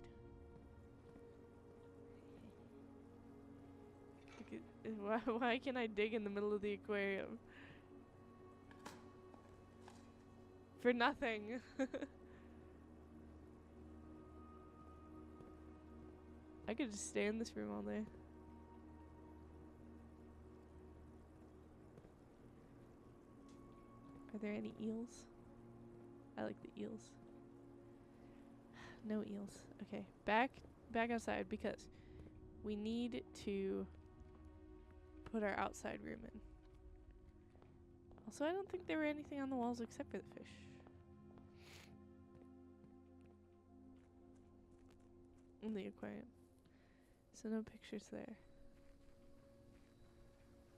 [SPEAKER 1] Why can't I dig in the middle of the aquarium? For nothing. I could just stay in this room all day. Are there any eels? I like the eels. No eels. Okay, back outside because we need to put our outside room in. Also, I don't think there were anything on the walls except for the fish. In the aquarium. So no pictures there.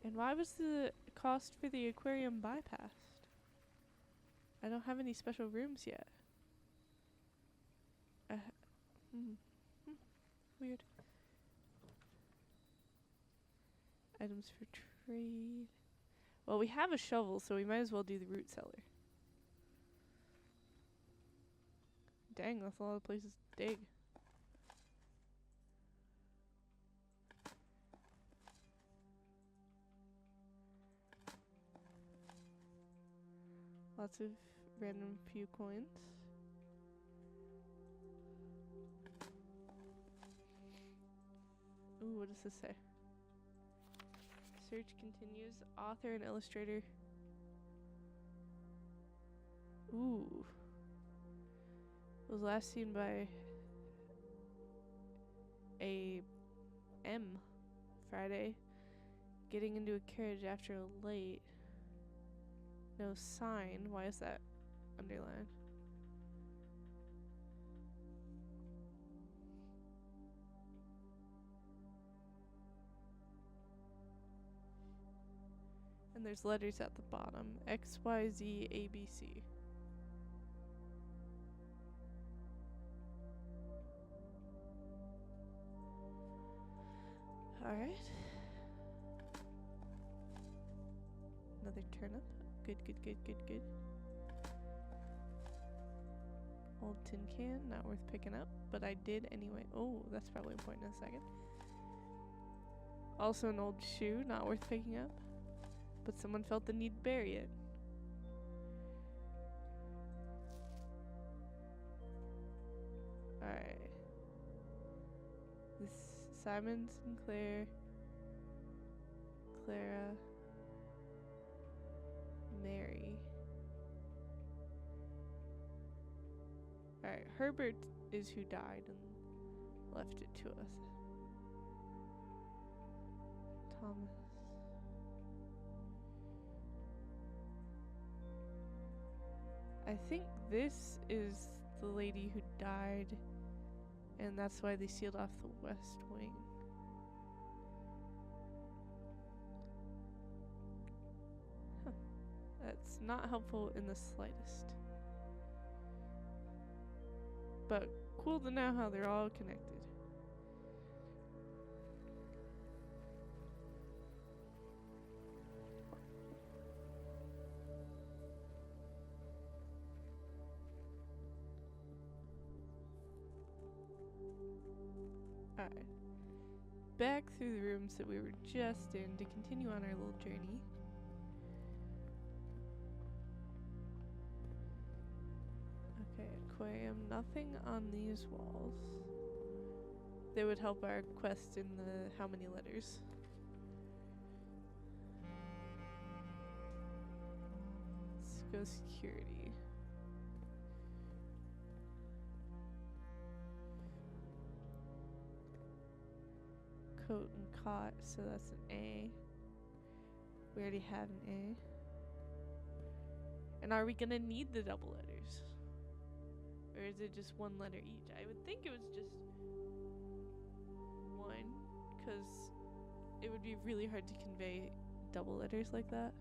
[SPEAKER 1] And why was the cost for the aquarium bypassed? I don't have any special rooms yet. Weird. Items for trade. Well, we have a shovel, so we might as well do the root cellar. Dang, that's a lot of places to dig. Lots of random few coins. Ooh, what does this say? Search continues. Author and illustrator. Ooh. Was last seen by a M Friday. Getting into a carriage after a late. No sign. Why is that underlined? And there's letters at the bottom. X, Y, Z, A, B, C. Alright. Another turnip. Good, good, good, good, good. Old tin can, not worth picking up, but I did anyway. Oh, that's probably important in a second. Also an old shoe, not worth picking up, but someone felt the need to bury it. Alright. This Simon Sinclair, Clara, Mary. Alright, Herbert is who died and left it to us. Thomas. I think this is the lady who died, and that's why they sealed off the west wing. Huh. That's not helpful in the slightest. But cool to know how they're all connected. Alright. Back through the rooms that we were just in to continue on our little journey. Okay, aquarium. Nothing on these walls. they would help our quest in the how many letters. Let's go security. Coat and cot, so that's an A. We already have an A. And are we gonna need the double letters? Or is it just one letter each? I would think it was just one, because it would be really hard to convey double letters like that.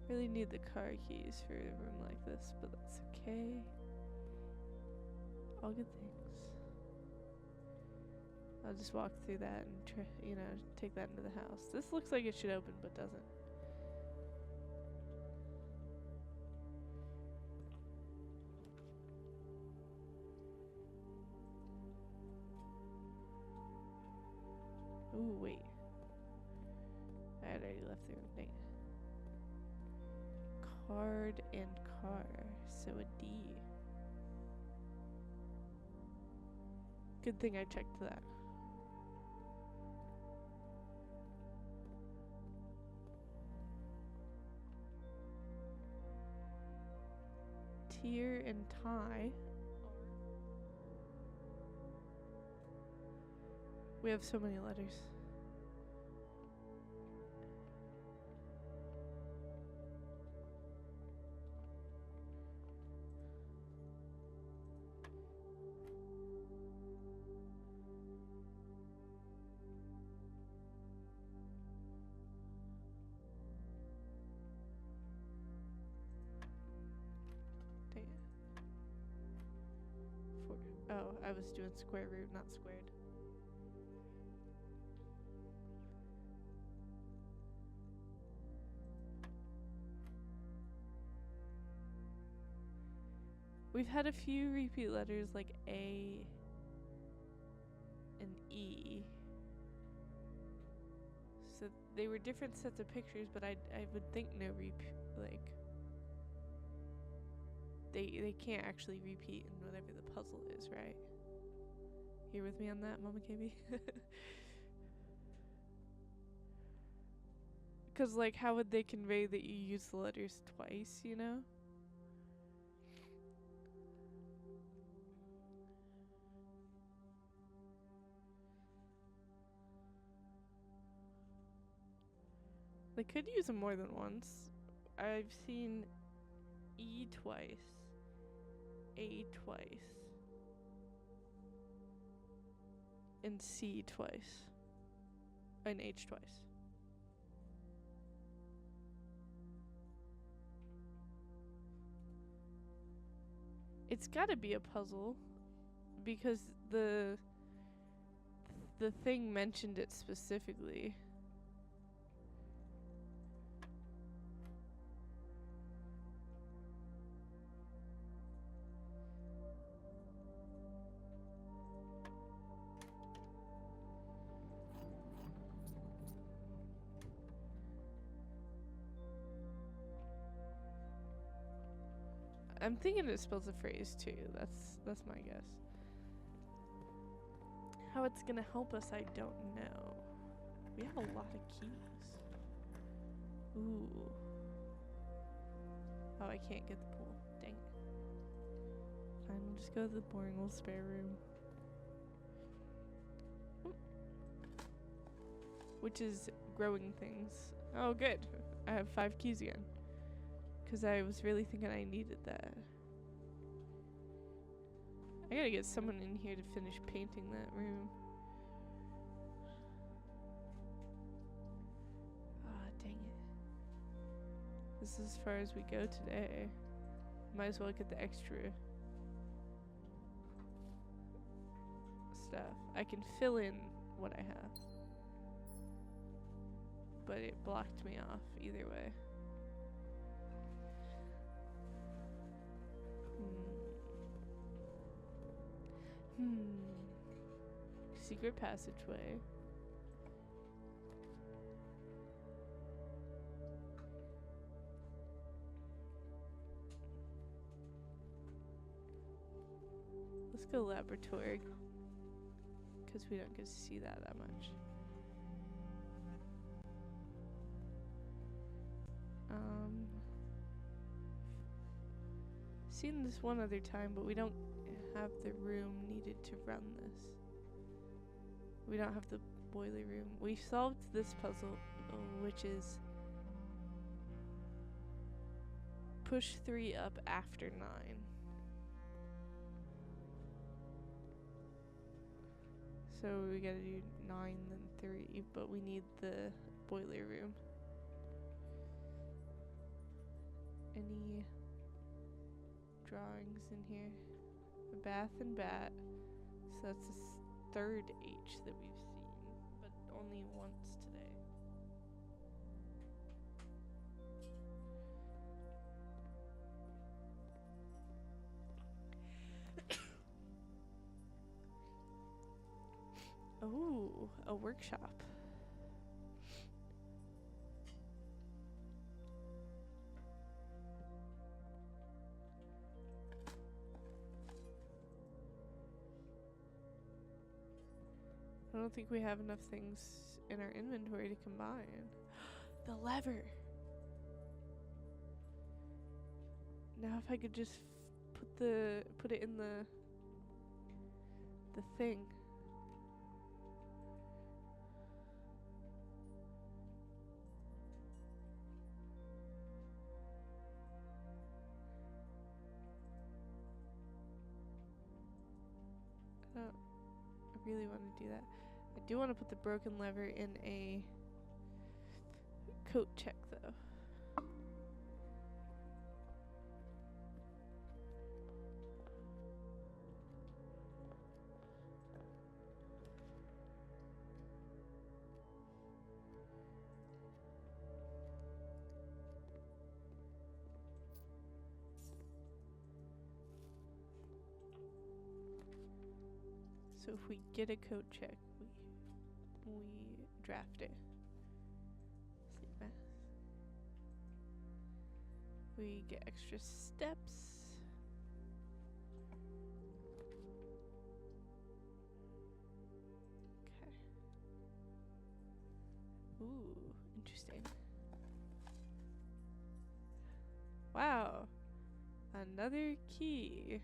[SPEAKER 1] Really need the car keys for a room like this, but that's okay. All good things. I'll just walk through that and take that into the house. This looks like it should open, but doesn't. Ooh, wait. I had already left the room. Dang it. Card and car, so a D. Good thing I checked that. Tier and tie. We have so many letters. Oh, I was doing square root, not squared. We've had a few repeat letters like A and E. So they were different sets of pictures, but I would think no they can't actually repeat in whatever the puzzle is, right? You with me on that, Mama KB? Because, like, how would they convey that you use the letters twice, you know? They could use them more than once. I've seen E twice, A twice, and C twice, and H twice. It's gotta be a puzzle, because the thing mentioned it specifically. I'm thinking it spells a phrase too. That's my guess. How it's gonna help us, I don't know. We have a lot of keys. Ooh. Oh, I can't get the pool. Dang it. Fine, we'll just go to the boring old spare room. Which is growing things. Oh, good. I have 5 keys again. Because I was really thinking I needed that. I gotta get someone in here to finish painting that room. Ah, dang it. This is as far as we go today. Might as well get the extra stuff. I can fill in what I have. But it blocked me off either way. secret passageway. Let's go laboratory, because we don't get to see that much. Seen this one other time, but we don't have the room needed to run this. We don't have the boiler room. We solved this puzzle, which is push 3 up after 9. So we gotta do 9 then 3, but we need the boiler room. Any drawings in here? A bath and bat. So that's the third H that we've seen, but only once today. Oh, a workshop. I don't think we have enough things in our inventory to combine. The lever. Now if I could just put it in the thing. I really want to do that. I do want to put the broken lever in a coat check though. So if we get a code check, we draft it. Sleep mask. We get extra steps. Okay. Ooh, interesting. Wow. Another key.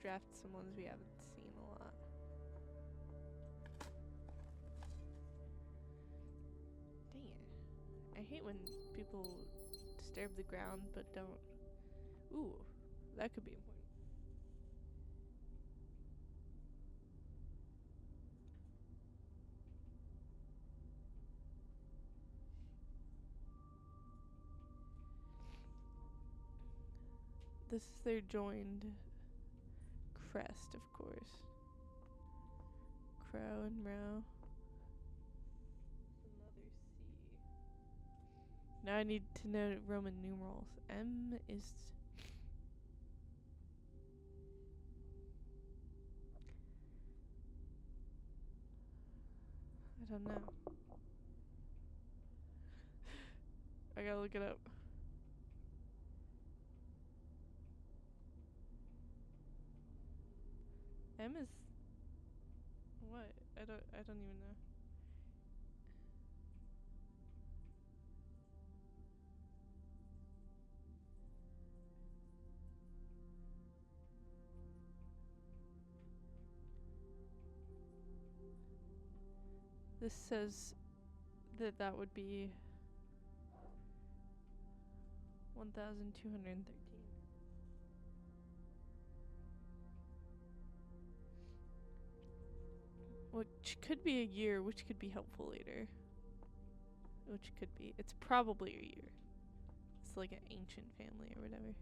[SPEAKER 1] Draft some ones we haven't seen a lot. Dang it. I hate when people disturb the ground but don't. Ooh, that could be important. This is their joined crest, of course. Crow and row. Another C. Now I need to know Roman numerals. M is... I don't know. I gotta look it up. M is what? I don't even know. This says that would be 1,213. Which could be a year, which could be helpful later. Which could be. It's probably a year. It's like an ancient family or whatever.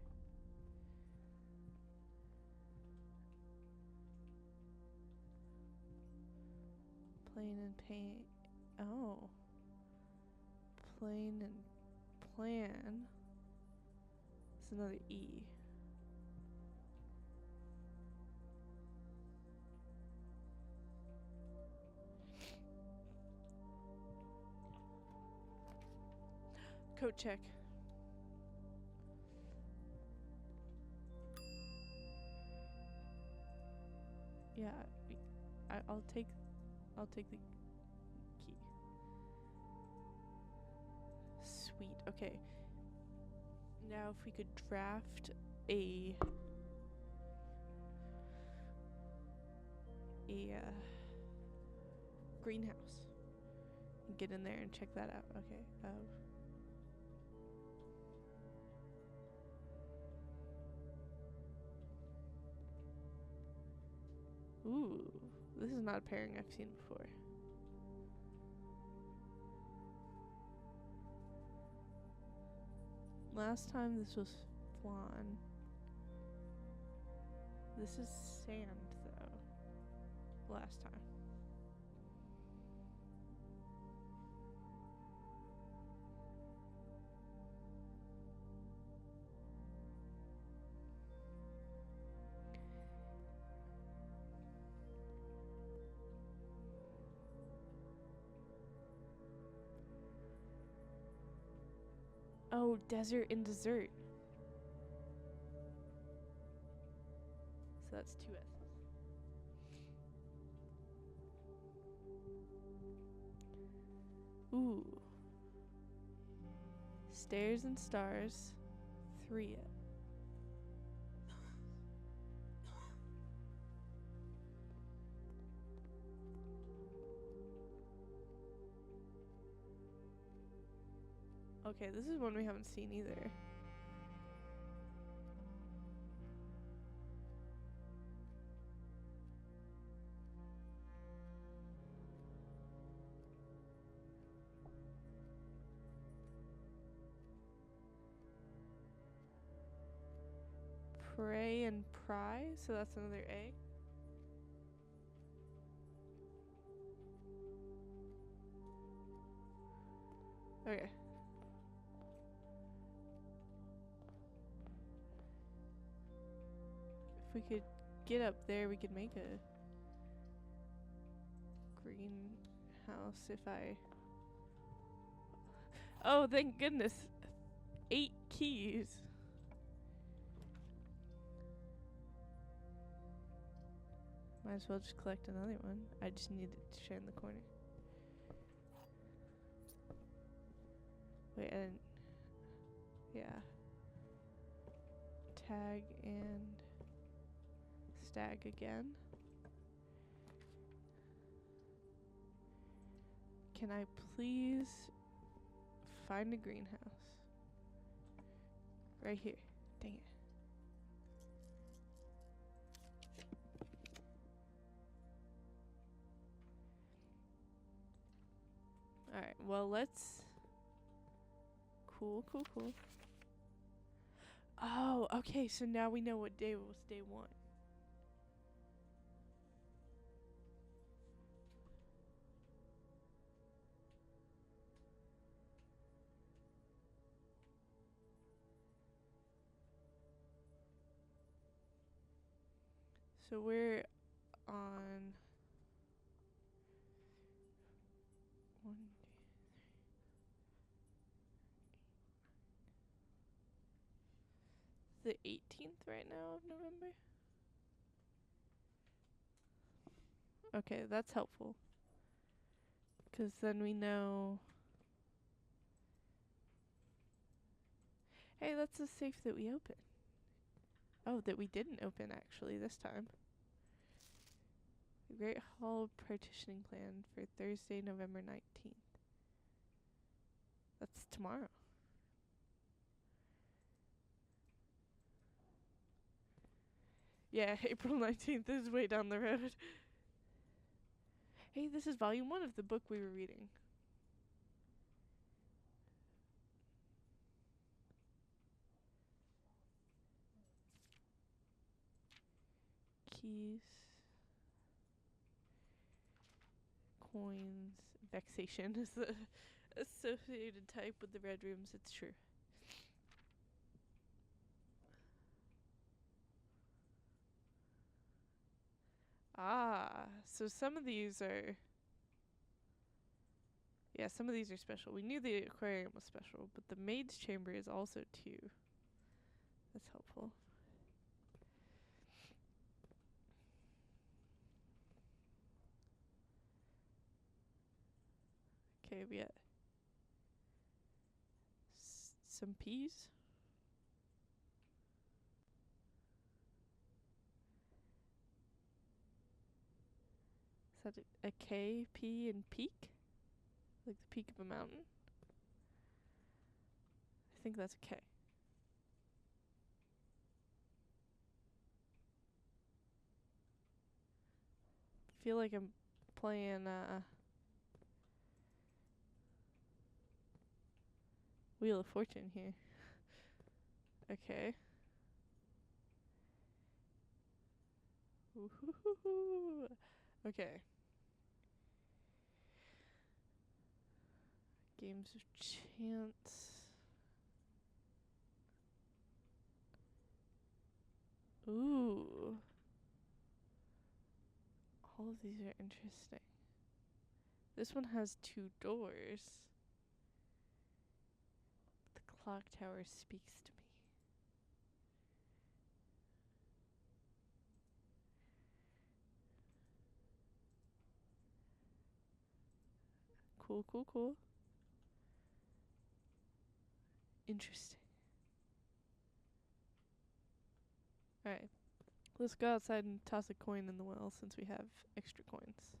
[SPEAKER 1] Plane and paint. Oh. Plane and plan. another E. Coat check. Yeah, I'll take the key. Sweet. Okay. Now if we could draft a greenhouse and get in there and check that out. Okay. Ooh, this is not a pairing I've seen before. Last time this was flan. This is sand, though. Last time. Oh, desert and dessert. So that's 2 S's. Ooh. Stairs and stars. 3 S. Okay, this is one we haven't seen either. Pray and pry, so that's another A. Okay. If we could get up there, we could make a greenhouse if I... Oh, thank goodness. 8 keys. Might as well just collect another one. I just need it to share in the corner. Wait, and... Yeah. Tag and... stag again. Can I please find a greenhouse? Right here. Dang it. Alright, well let's... Cool. Oh, okay, so now we know what day was day 1. So we're on 1, 2, 3. The 18th right now of November? Okay, that's helpful. 'Cause then we know... Hey, that's the safe that we opened. Oh, that we didn't open actually this time. The Great Hall partitioning plan for Thursday, November 19th. That's tomorrow. Yeah, April 19th is way down the road. Hey, this is volume 1 of the book we were reading. Keys. Coins. Vexation is the associated type with the red rooms. It's true. Ah, so some of these are... Yeah, some of these are special. We knew the aquarium was special, but the maid's chamber is also 2. That's helpful. Okay, we got some peas. Is that a K, P, and peak? Like the peak of a mountain? I think that's a K. I feel like I'm playing Wheel of Fortune here. Okay. Ooh-hoo-hoo-hoo. Okay. Games of chance. Ooh. All of these are interesting. This one has 2 doors. The clock tower speaks to me. Cool, cool, cool. Interesting. Alright. Let's go outside and toss a coin in the well since we have extra coins.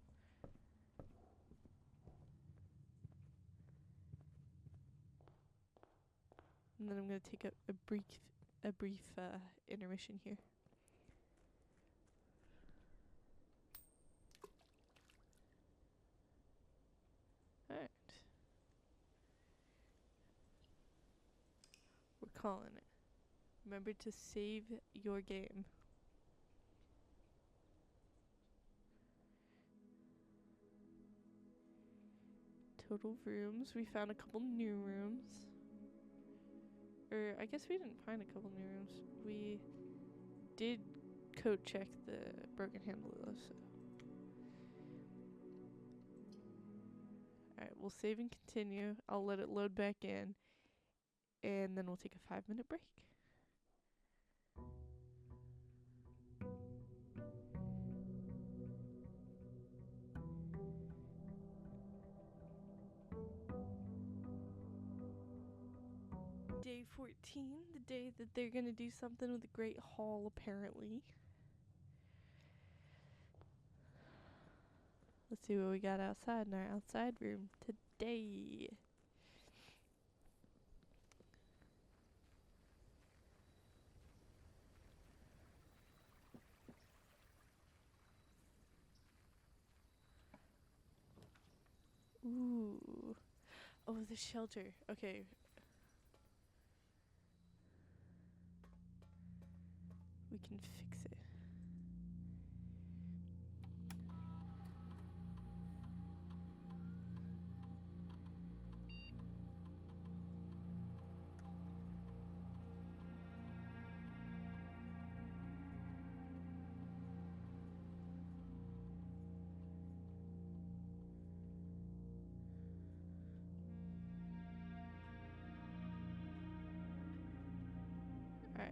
[SPEAKER 1] And then I'm gonna take a brief intermission here. Alright. We're calling it. Remember to save your game. Total rooms. We found a couple new rooms. Or I guess we didn't find a couple new rooms. We did coat check the broken handle though, so. Alright, we'll save and continue. I'll let it load back in. And then we'll take a 5-minute break. Day 14, the day that they're gonna do something with the Great Hall, apparently. Let's see what we got outside in our outside room today. Ooh. Oh, the shelter. Okay. We can fix it. Alright.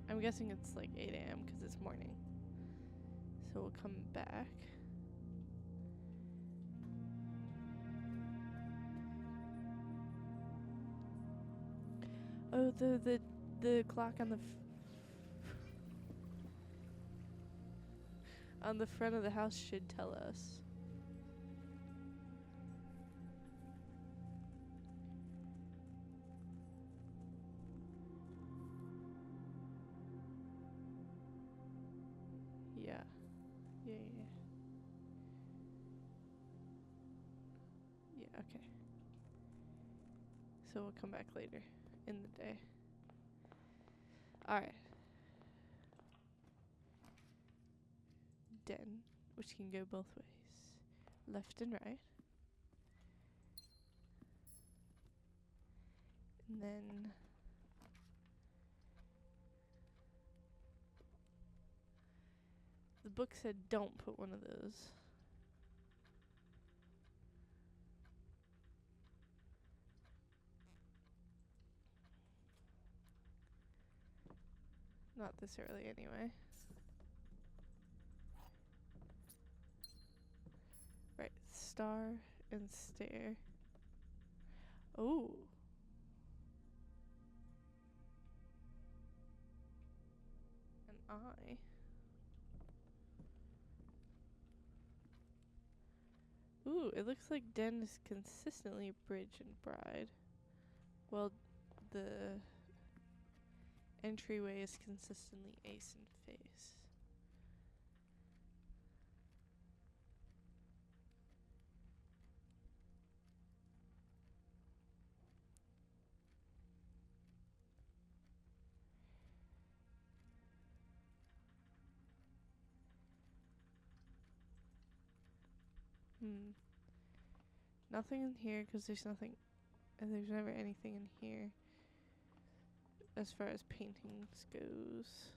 [SPEAKER 1] I'm guessing it's like 8 a.m. because it's morning. So we'll come back. Oh, the clock on the on the front of the house should tell us. Yeah. Yeah. Yeah, okay. So we'll come back later in the day. Alright. Den, which can go both ways. Left and right. And then the book said don't put one of those. Not this early anyway. Right, star and stare. Oh. An eye. Ooh, it looks like Den is consistently Bridge and Bride. Well, the entryway is consistently Ace and Face. Nothing in here because there's nothing, and there's never anything in here as far as paintings goes.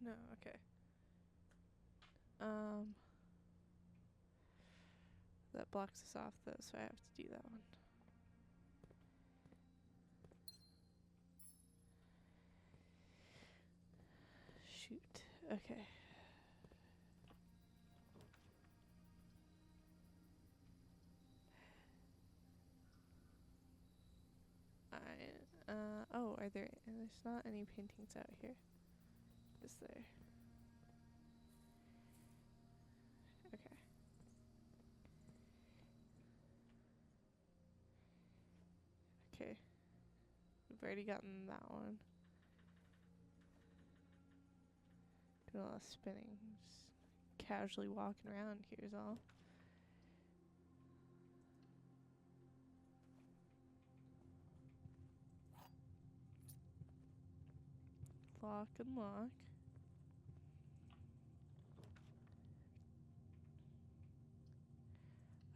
[SPEAKER 1] No, okay. That blocks us off though, so I have to do that one. Shoot. Okay. Oh, there's not any paintings out here. Is there? Okay. Okay. We've already gotten that one. Doing a lot of spinning. Just casually walking around here is all. Lock and lock.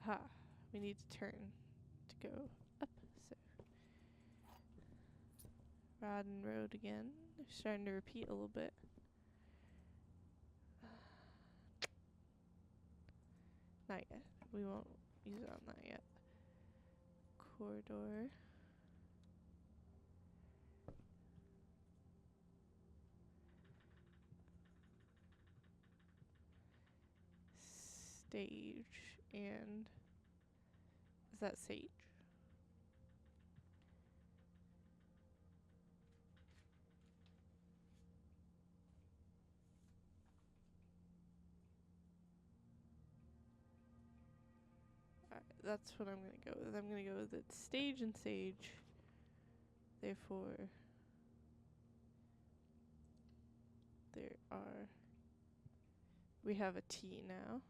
[SPEAKER 1] Ha. We need to turn to go up. So Rod and Road again. They're starting to repeat a little bit. Not yet. We won't use it on that yet. Corridor. Stage. And is that Sage? That's what I'm gonna go with. I'm gonna go with it. Stage and Sage. Therefore, we have a T now.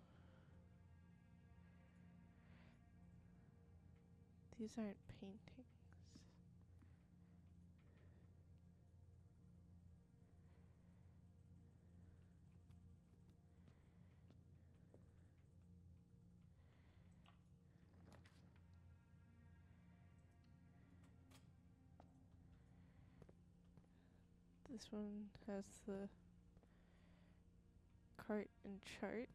[SPEAKER 1] These aren't paintings. This one has the cart and chart.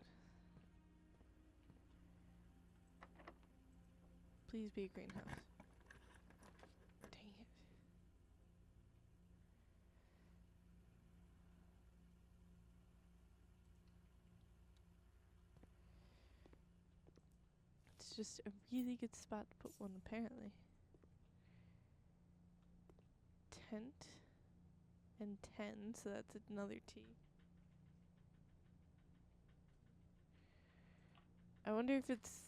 [SPEAKER 1] Please be a greenhouse. Dang it. It's just a really good spot to put one, apparently. Tent and 10, so that's another T. I wonder if it's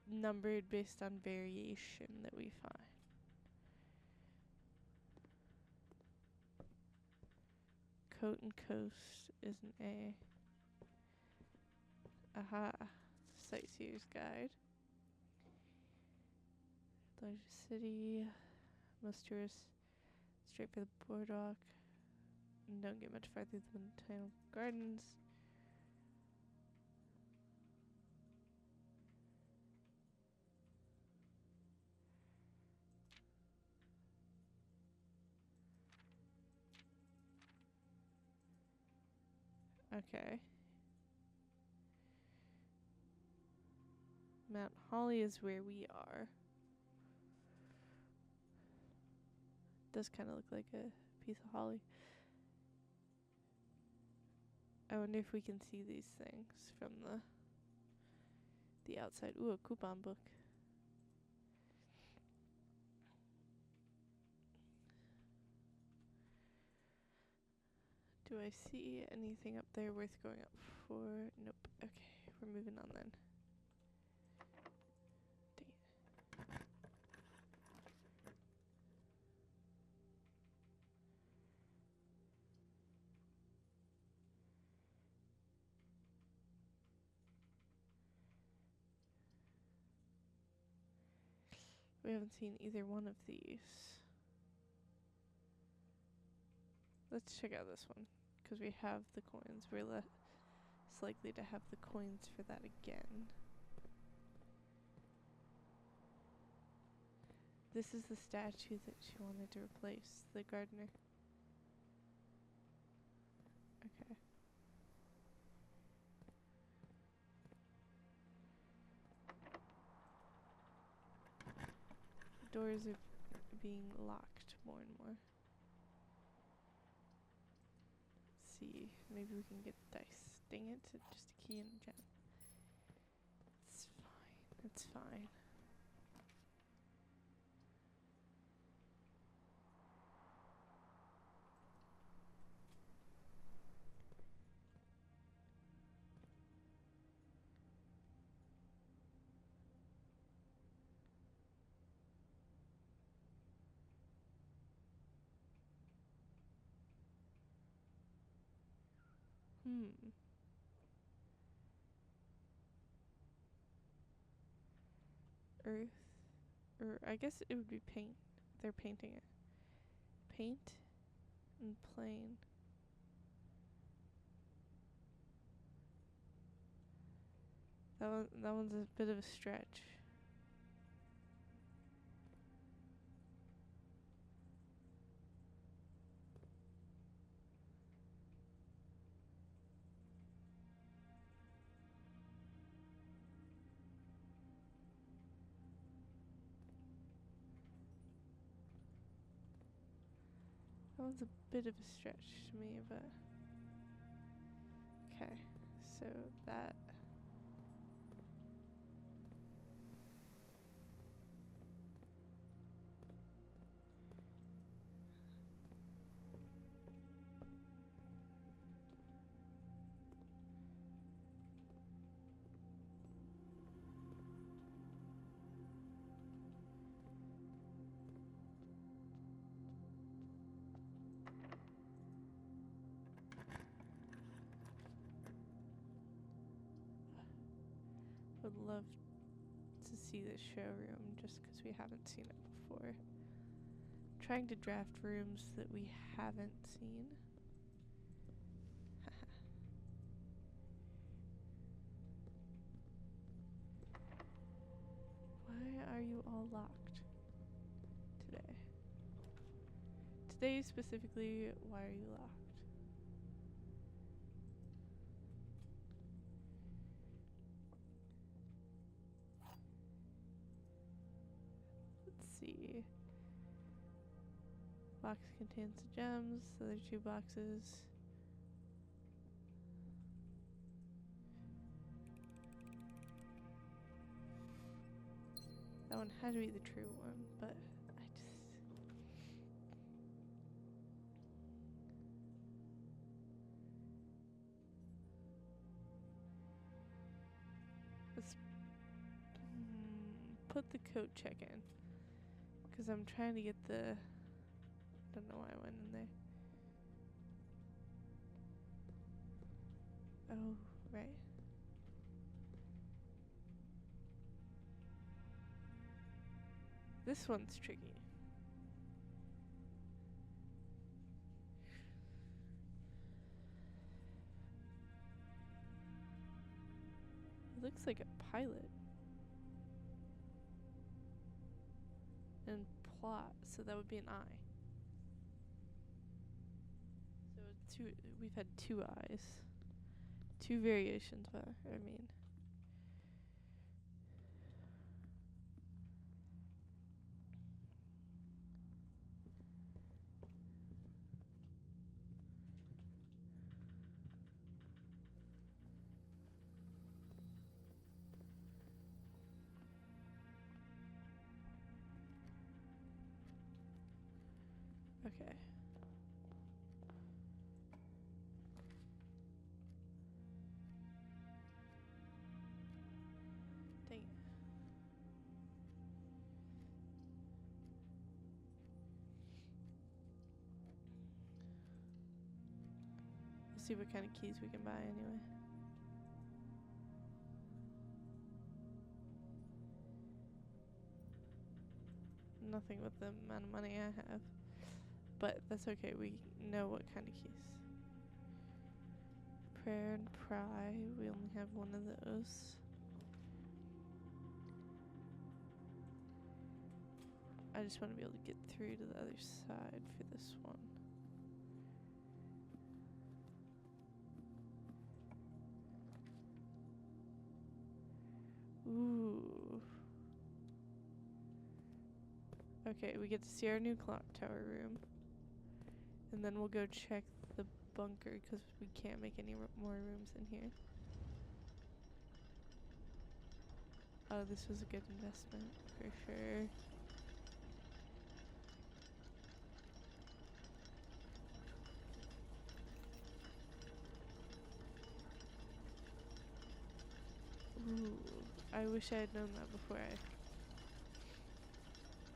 [SPEAKER 1] numbered based on variation that we find. Coat and Coast is an A. Aha. Sightseer's Guide. Largest city. Most tourists straight for the boardwalk. And don't get much farther than Botanical Gardens. Okay. Mount Holly is where we are. Does kind of look like a piece of holly. I wonder if we can see these things from the outside. Ooh, a coupon book. Do I see anything up there worth going up for? Nope. Okay, we're moving on then. Dang it. We haven't seen either one of these. Let's check out this one, because we have the coins. We're less likely to have the coins for that again. This is the statue that she wanted to replace, the gardener. Okay. Doors are being locked more and more. Let's see, maybe we can get dice. Dang it, just a key and a gem. It's fine, it's fine. Earth, or I guess it would be paint. They're painting it. Paint and plane. That one's a bit of a stretch. That one's a bit of a stretch to me, but okay. So that. Would love to see this showroom just because we haven't seen it before. Trying to draft rooms that we haven't seen. Why are you all locked today? Today specifically, why are you locked? Let's see. Box contains the gems. The other two boxes. That one had to be the true one, but I just... Let's put the coat check in. Because I'm trying to get the... Don't know why I went in there. Oh, right. This one's tricky. It looks like a pilot. And plot, so that would be an eye. So we've had two eyes. Two variations, I mean. Okay. Dang it. We'll see what kind of keys we can buy anyway. Nothing with the amount of money I have. But that's okay, we know what kind of keys. Prayer and pry, we only have one of those. I just want to be able to get through to the other side for this one. Ooh. Okay, we get to see our new clock tower room. And then we'll go check the bunker because we can't make any more rooms in here. Oh, this was a good investment for sure. Ooh, I wish I had known that before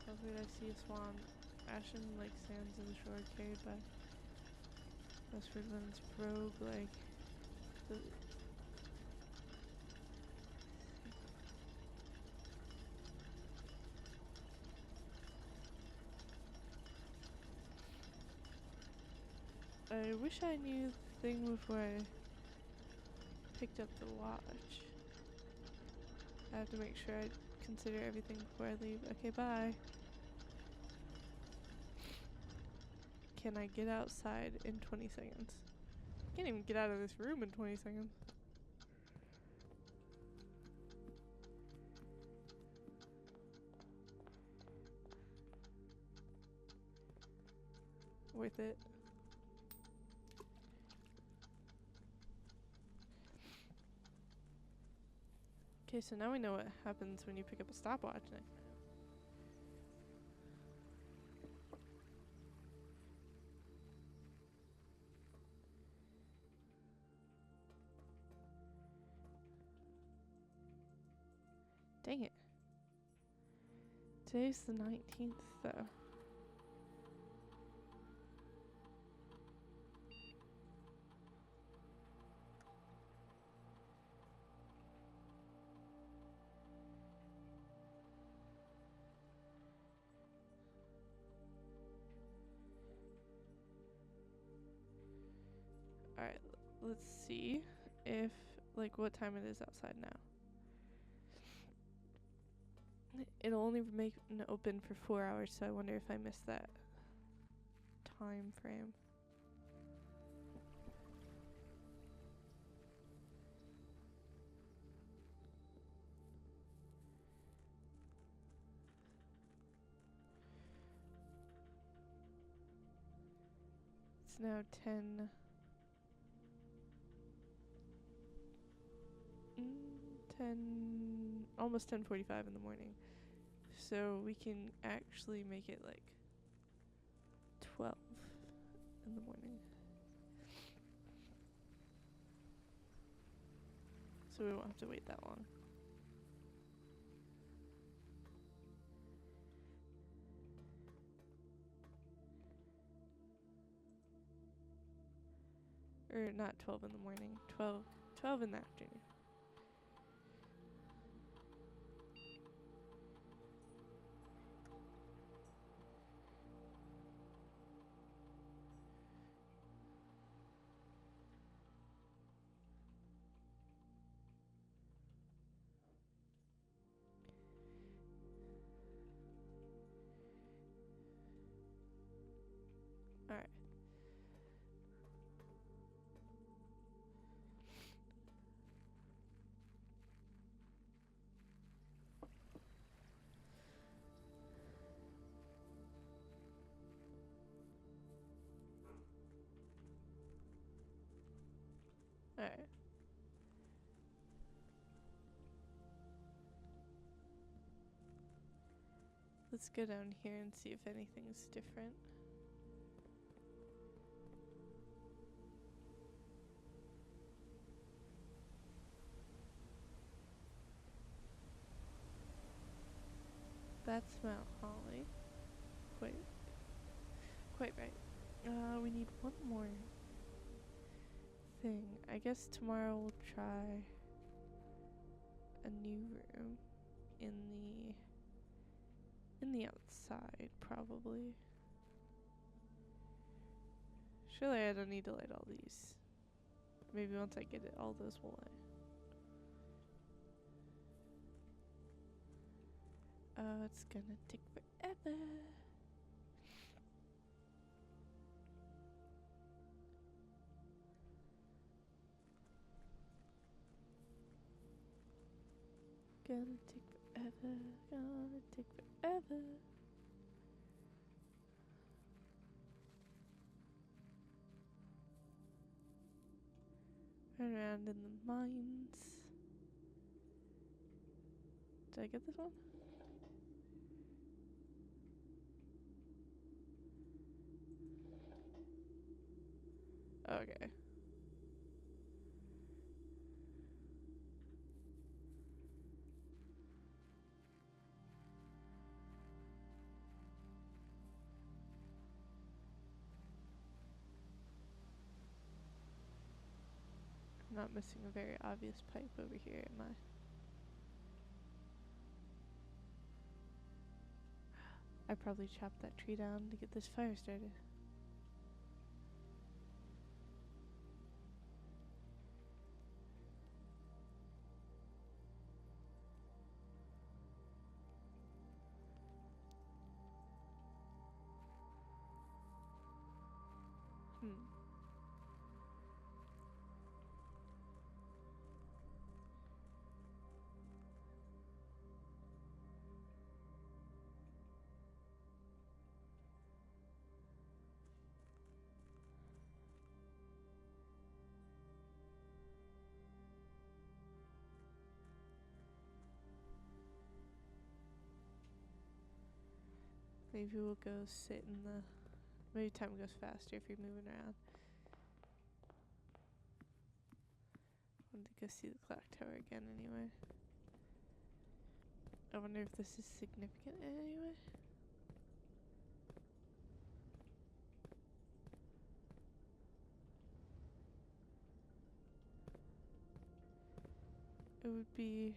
[SPEAKER 1] How could I see a swan? Ashen like sands of the shore carried by westward winds brogue like the I wish I knew the thing before I picked up the watch. I have to make sure I consider everything before I leave. Okay, bye. Can I get outside in 20 seconds? I can't even get out of this room in 20 seconds. Worth it. Okay, so now we know what happens when you pick up a stopwatch. Dang it. Today's the 19th, though. Alright, let's see if, like, what time it is outside now. It'll only make open for 4 hours, so I wonder if I missed that time frame. It's now 10, almost 10:45 in the morning. So we can actually make it like 12 in the morning. So we won't have to wait that long. Or not 12 in the morning, 12 in the afternoon. Let's go down here and see if anything's different. That's Mount Holly. Quite right. We need one more thing. I guess tomorrow we'll try a new room in the outside, probably. Surely I don't need to light all these. Maybe once I get it, all those will light. Oh, it's gonna take forever. Gonna take forever, gonna take forever. Run around in the mines. Did I get this one? Okay. I'm not missing a very obvious pipe over here, am I? I probably chopped that tree down to get this fire started. Maybe we'll go sit in the... Maybe time goes faster if you're moving around. I want to go see the clock tower again anyway. I wonder if this is significant in any way. It would be...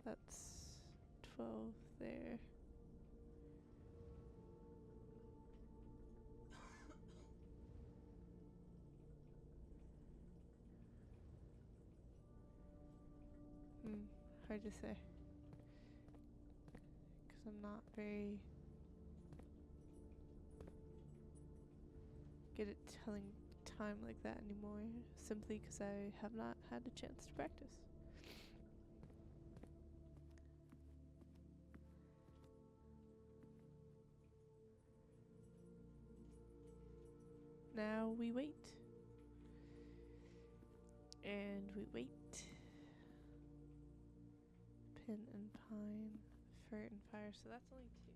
[SPEAKER 1] That's 12 there. Hard to say. Because I'm not very good at telling time like that anymore. Simply because I have not had a chance to practice. Now we wait. And we wait. Pin and pine, fir and fire, so that's only 2.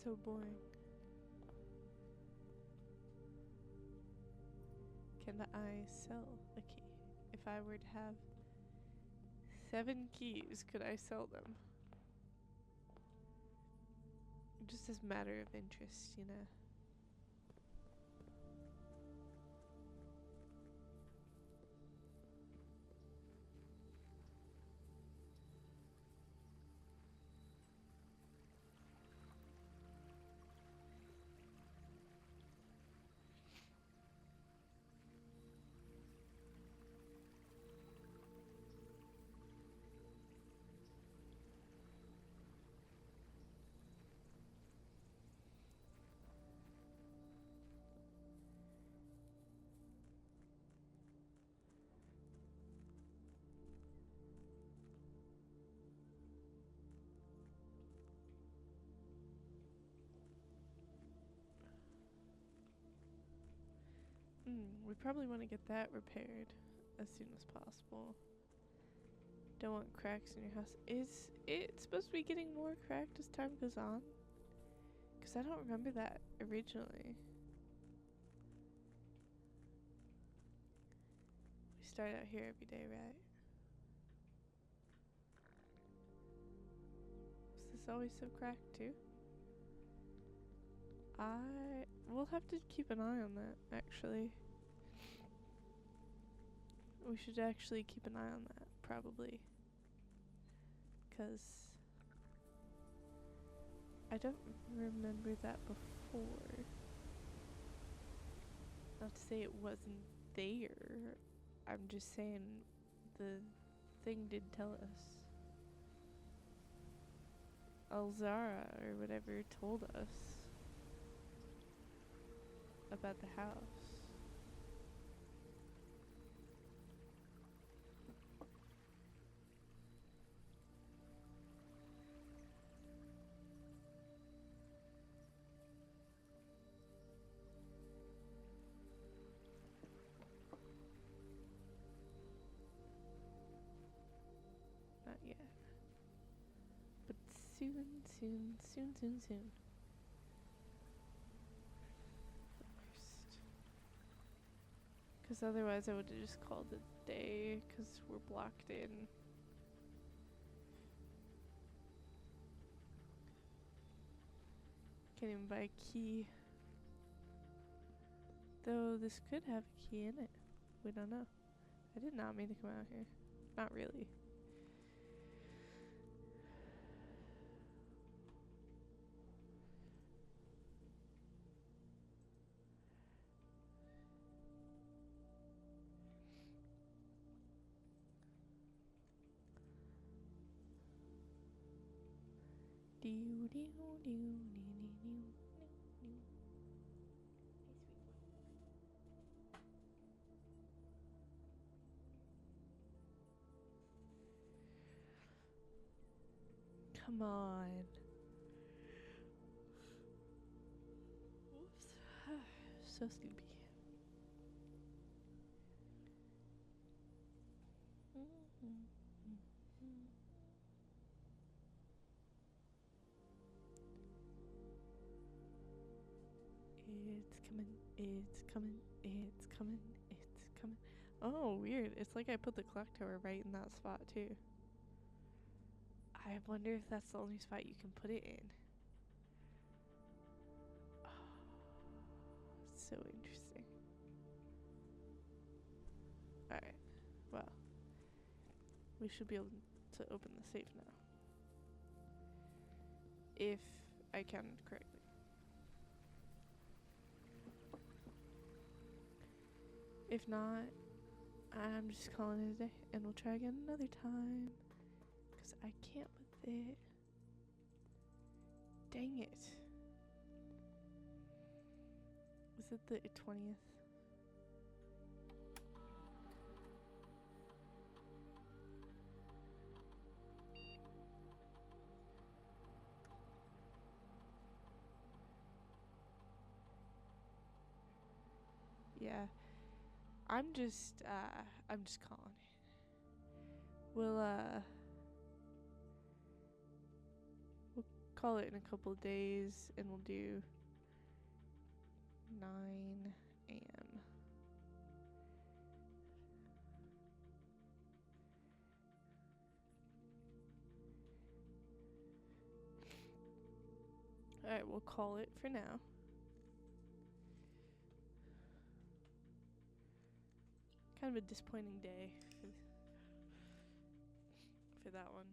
[SPEAKER 1] So boring. Can I sell a key? If I were to have 7 keys, could I sell them? Just as a matter of interest, you know. We probably want to get that repaired as soon as possible. Don't want cracks in your house. Is it supposed to be getting more cracked as time goes on? Because I don't remember that originally. We start out here every day, right? Was this always so cracked too? We'll have to keep an eye on that, actually. We should actually keep an eye on that, probably. Because I don't remember that before. Not to say it wasn't there. I'm just saying the thing did tell us. Alzara or whatever told us about the house. Not yet. But soon. Because otherwise I would have just called it a day because we're blocked in. Can't even buy a key. Though this could have a key in it. We don't know. I did not mean to come out here. Not really. Come on. Whoops. So sleepy. It's coming. Oh, weird. It's like I put the clock tower right in that spot, too. I wonder if that's the only spot you can put it in. Oh, so interesting. Alright. Well, we should be able to open the safe now. If I counted correctly. If not, I'm just calling it a day, and we'll try again another time. Because I can't with it. Dang it. Was it the 20th? Yeah. I'm just calling it. We'll call it in a couple of days, and we'll do 9 a.m. Alright, we'll call it for now. Kind of a disappointing day for that one.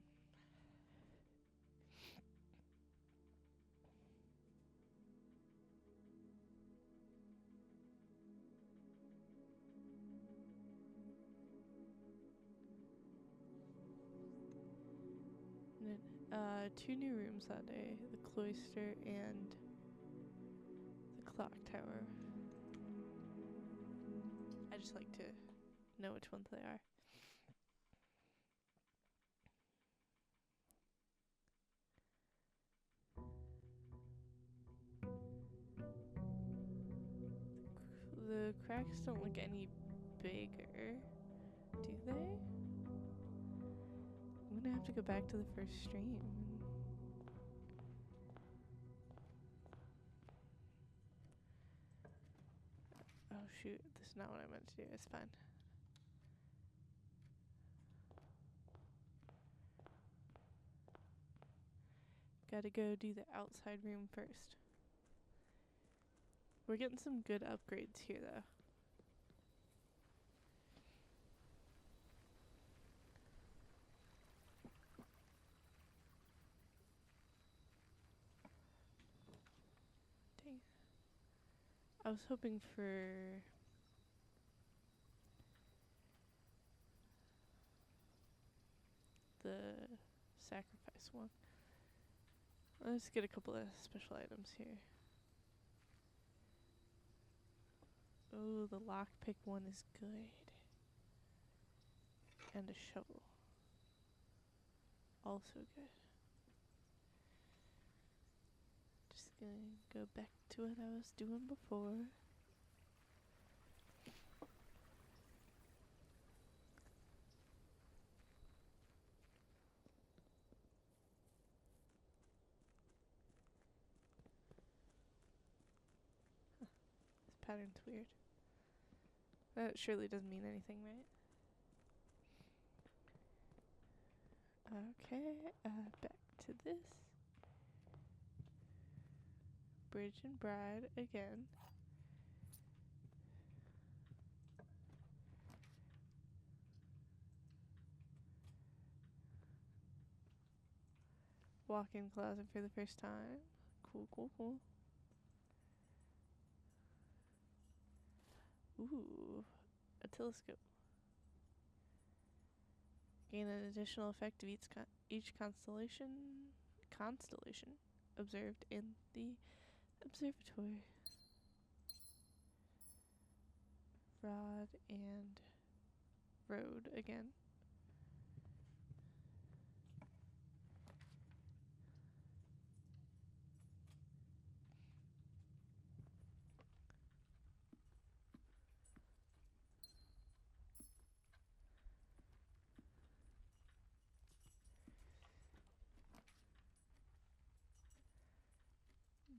[SPEAKER 1] And then, 2 new rooms that day, the cloister and the clock tower. I just like to know which ones they are. The The cracks don't look any bigger, do they? I'm gonna have to go back to the first stream. Oh shoot, this is not what I meant to do. It's fine. Gotta go do the outside room first. We're getting some good upgrades here though. Dang. I was hoping for the sacrifice one. Let's get a couple of special items here. Oh, the lockpick one is good. And a shovel. Also good. Just gonna go back to what I was doing before. This pattern's weird. That surely doesn't mean anything, right? Okay, back to this. Bridge and Bride again. Walk-in closet for the first time. Cool, cool, cool. Ooh, a telescope. Gain an additional effect of each constellation observed in the observatory. Rod and road again.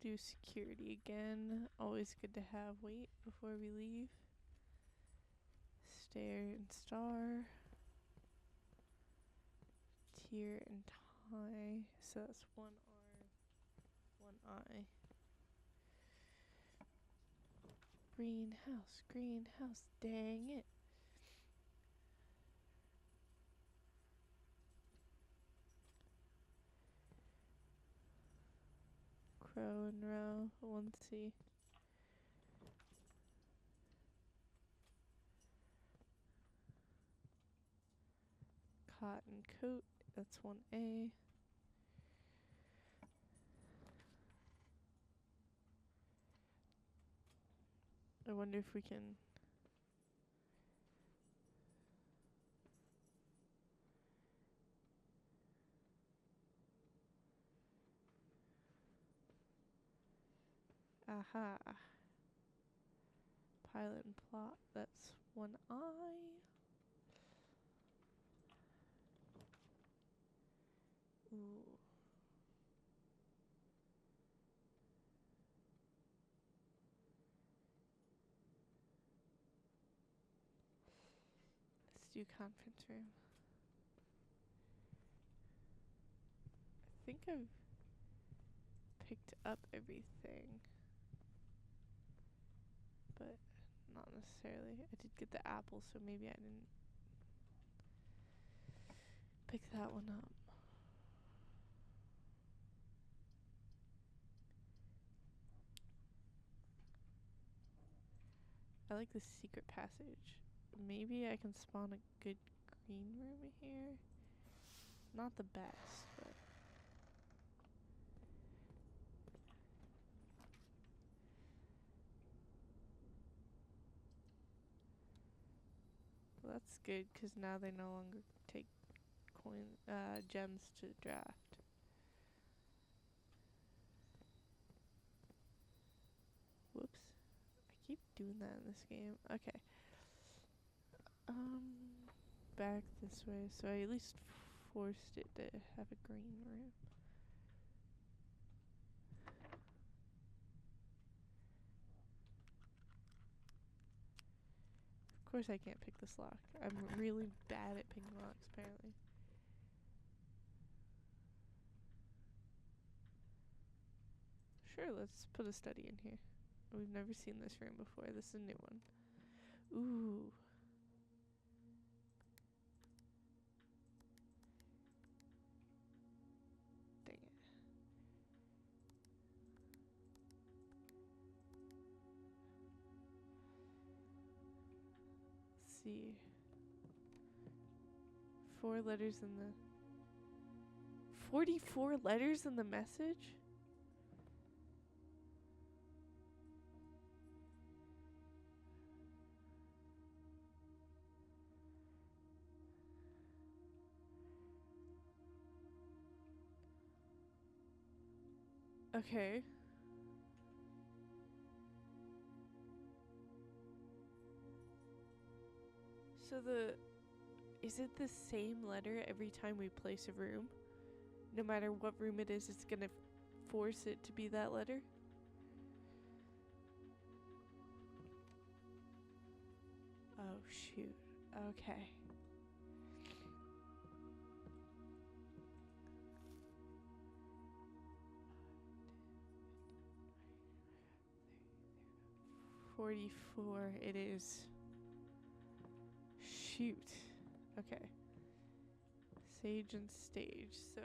[SPEAKER 1] Do security again. Always good to have weight before we leave. Stair and star. Tier and tie. So that's one R, one I. Greenhouse, dang it. Crow and row, 1C. Cotton coat, that's 1A. I wonder if we can... Aha. Pilot and plot, that's 1I. Ooh. Let's do conference room. I think I've picked up everything, but not necessarily. I did get the apple, so maybe I didn't pick that one up. I like the secret passage. Maybe I can spawn a good green room here. Not the best, but... Well, that's good, because now they no longer take gems to draft. Whoops. I keep doing that in this game. Okay. Back this way. So I at least forced it to have a green room. Of course I can't pick this lock. I'm really bad at picking locks, apparently. Sure, let's put a study in here. We've never seen this room before. This is a new one. Ooh. Dang it. Let's see. 4 letters in the... 44 letters in the message? Okay. So is it the same letter every time we place a room? No matter what room it is, it's gonna force it to be that letter? Oh, shoot. Okay. $44 it is. Shoot. Okay. Sage and stage, so...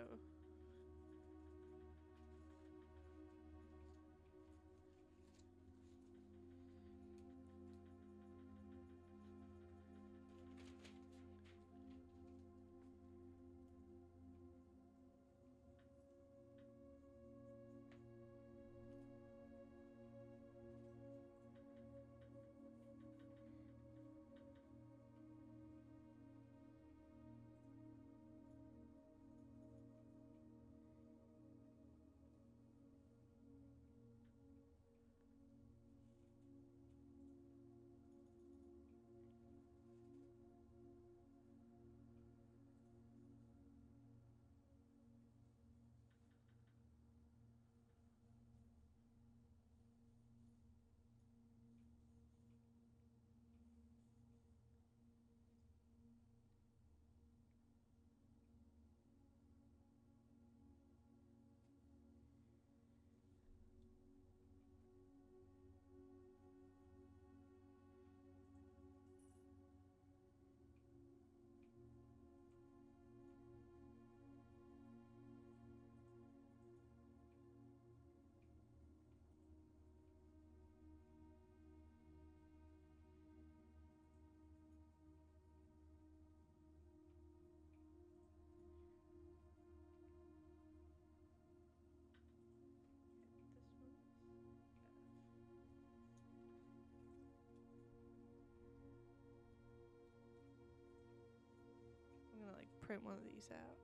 [SPEAKER 1] I'm gonna like print one of these out.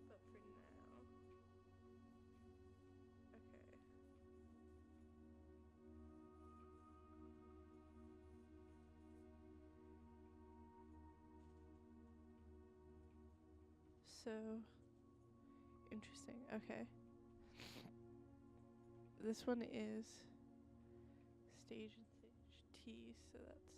[SPEAKER 1] But for now, okay. So interesting. Okay. This one is stage and stage T, so that's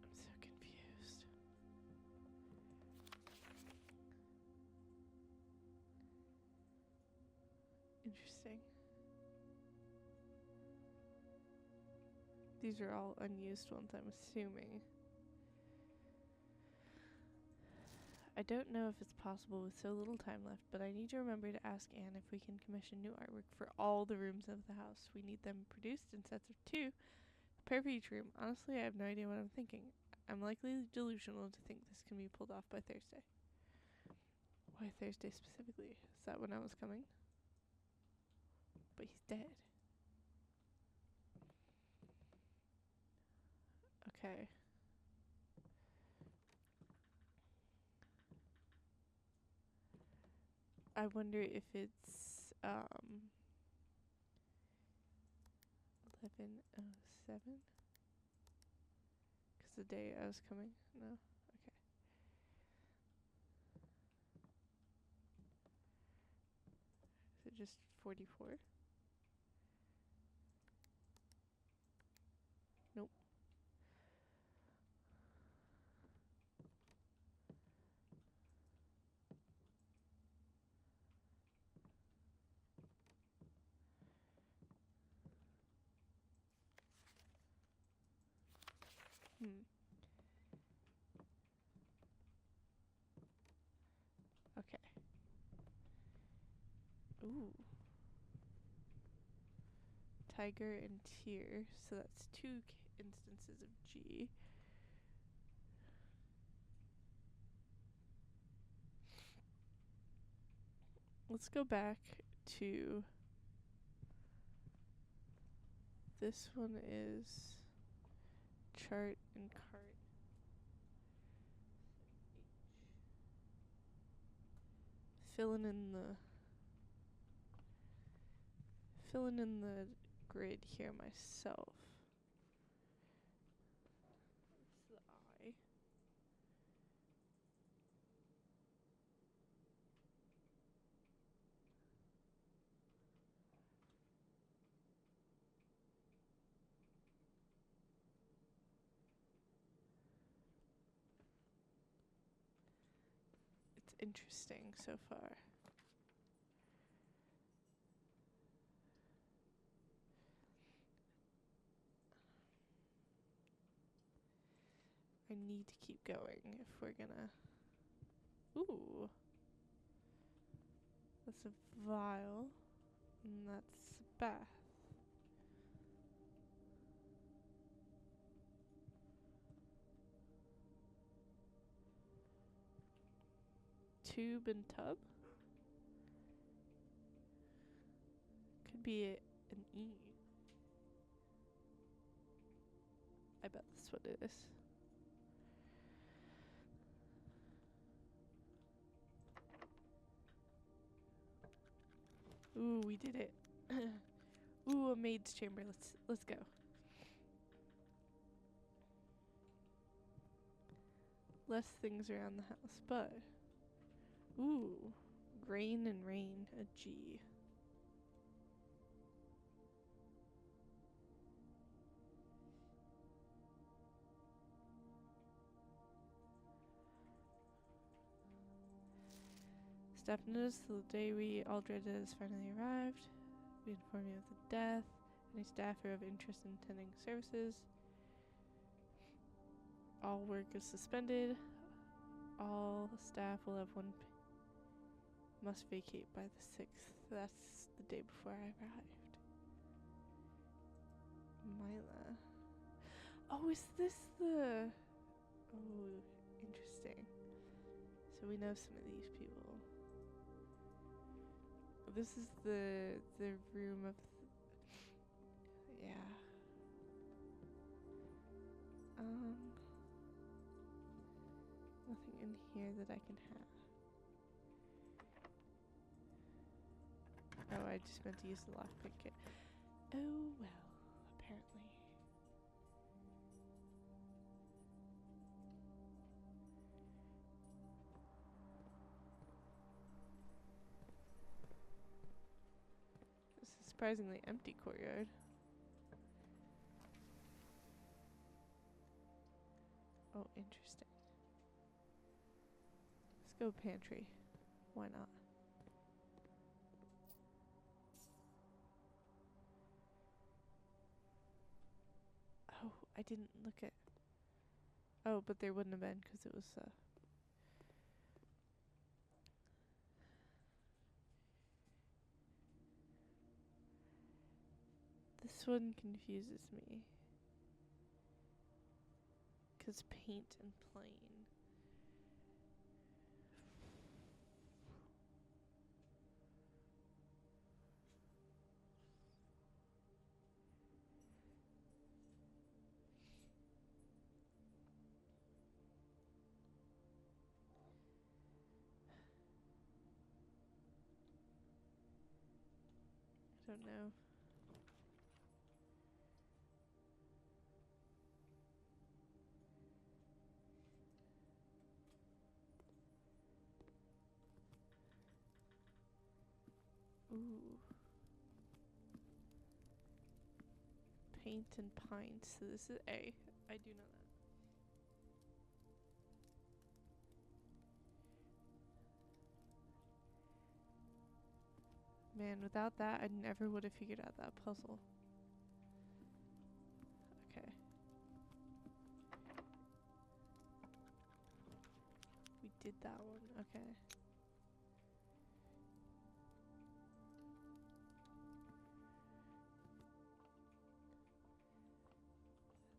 [SPEAKER 1] I'm so confused. Interesting. These are all unused ones, I'm assuming. I don't know if it's possible with so little time left, but I need to remember to ask Anne if we can commission new artwork for all the rooms of the house. We need them produced in sets of 2, a pair for each room. Honestly, I have no idea what I'm thinking. I'm likely delusional to think this can be pulled off by Thursday. Why Thursday specifically? Is that when I was coming? But he's dead. Okay. I wonder if it's 11:07, cuz the day I was coming. No. Okay. Is it just 44? Nope. Okay. Ooh. Tiger and tear. So that's two instances of G. Let's go back to this one is chart and cart. Filling in the grid here myself. That's the I. It's interesting so far. I need to keep going if we're gonna... Ooh. That's a vial. And that's a bath. Tube and tub? Could be an E. I bet that's what it is. Ooh, we did it. Ooh, a maid's chamber. Let's go. Less things around the house, but ooh, grain and rain, a G. Staff noticed the day we all dreaded has finally arrived. We inform you of the death. Any staff who have interest in attending services. All work is suspended. All staff will have must vacate by the 6th. That's the day before I arrived. Mila. Oh, is this the... Oh, interesting. So we know some of these people. This is the room of... Yeah. Nothing in here that I can have. Oh, I just meant to use the lockpick. Oh well, apparently. This is a surprisingly empty courtyard. Oh, interesting. Let's go pantry. Why not? Oh, I didn't look at... Oh, but there wouldn't have been because it was... This one confuses me. Because paint and plain. don't know. Ooh. Paint and pine. So this is A. I do know that. Man, without that, I never would have figured out that puzzle. Okay. We did that one. Okay.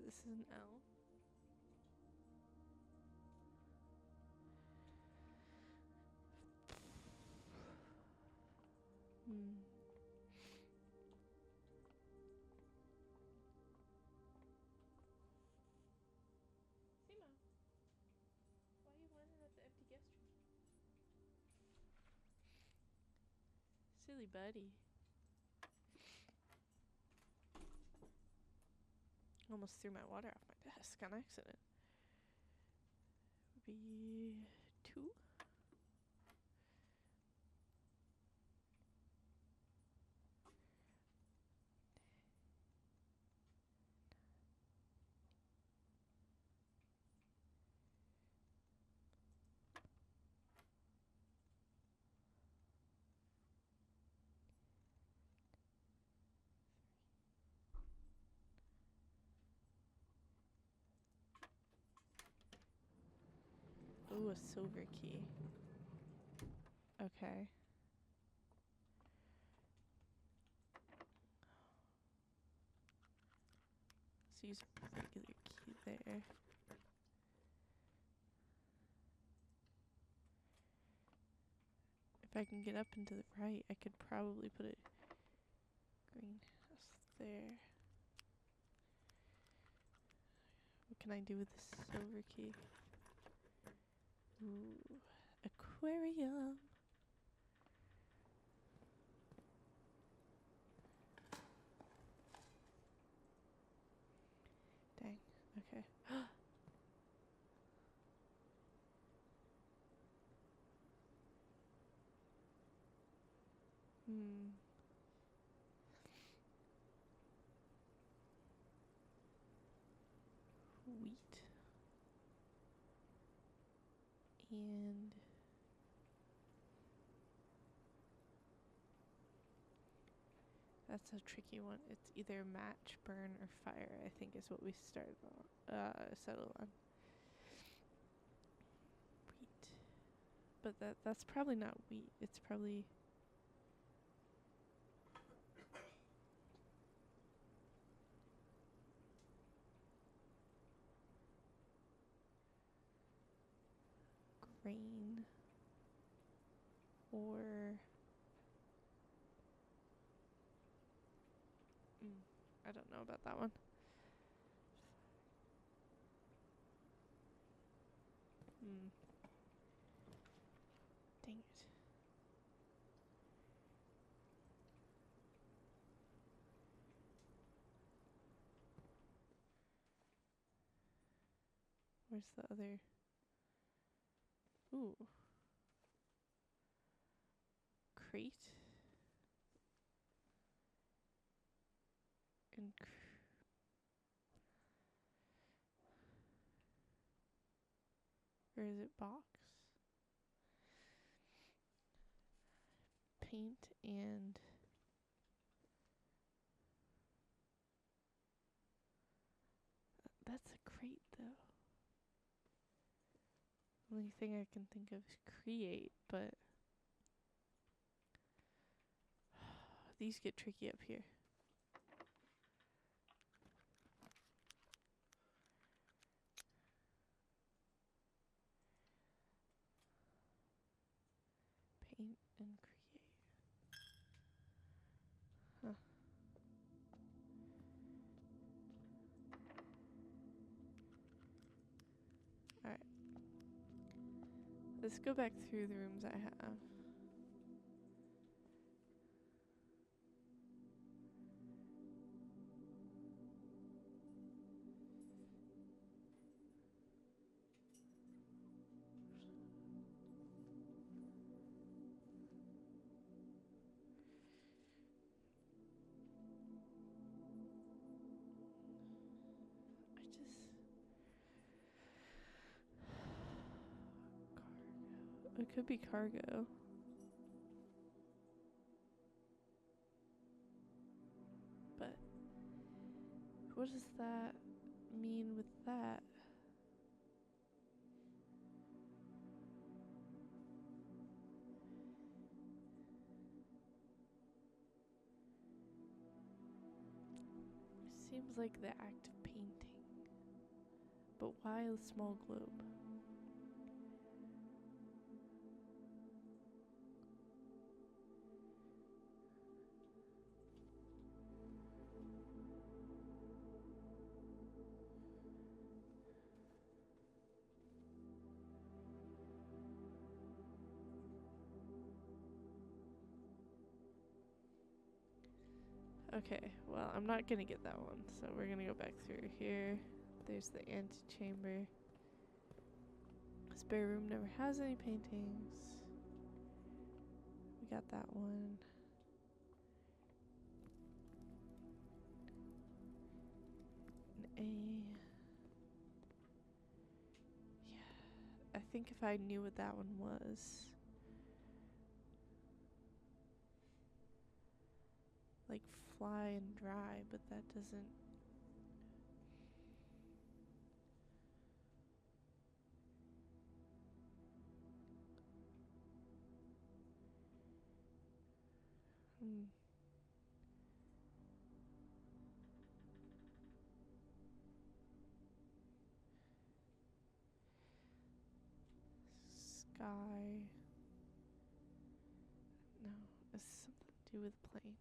[SPEAKER 1] This is an L. Hmm. Simo, why are you landing at the empty guest room? Silly buddy. Almost threw my water off my desk on accident. Would be 2. Ooh, a silver key. Okay. Let's use a regular key there. If I can get up and to the right, I could probably put a greenhouse there. What can I do with this silver key? Ooh, aquarium. Dang, okay. Hmm. Wheat. And that's a tricky one. It's either match, burn, or fire, I think is what we started on, settled on. Wheat. But that's probably not wheat. It's probably grain or I don't know about that one. Dang it. Where's the other? Ooh. Crate. And or is it box? Paint and that's a crate though. Only thing I can think of is create, but these get tricky up here. Paint and create. Huh. Alright. Let's go back through the rooms I have. It could be cargo. But what does that mean with that? Seems like the act of painting. But why a small globe? Okay, well, I'm not gonna get that one, so we're gonna go back through here. There's the antechamber. Spare room never has any paintings. We got that one. An A. Yeah, I think if I knew what that one was. Like fly and dry, but that doesn't. Sky. No, it's something to do with plane.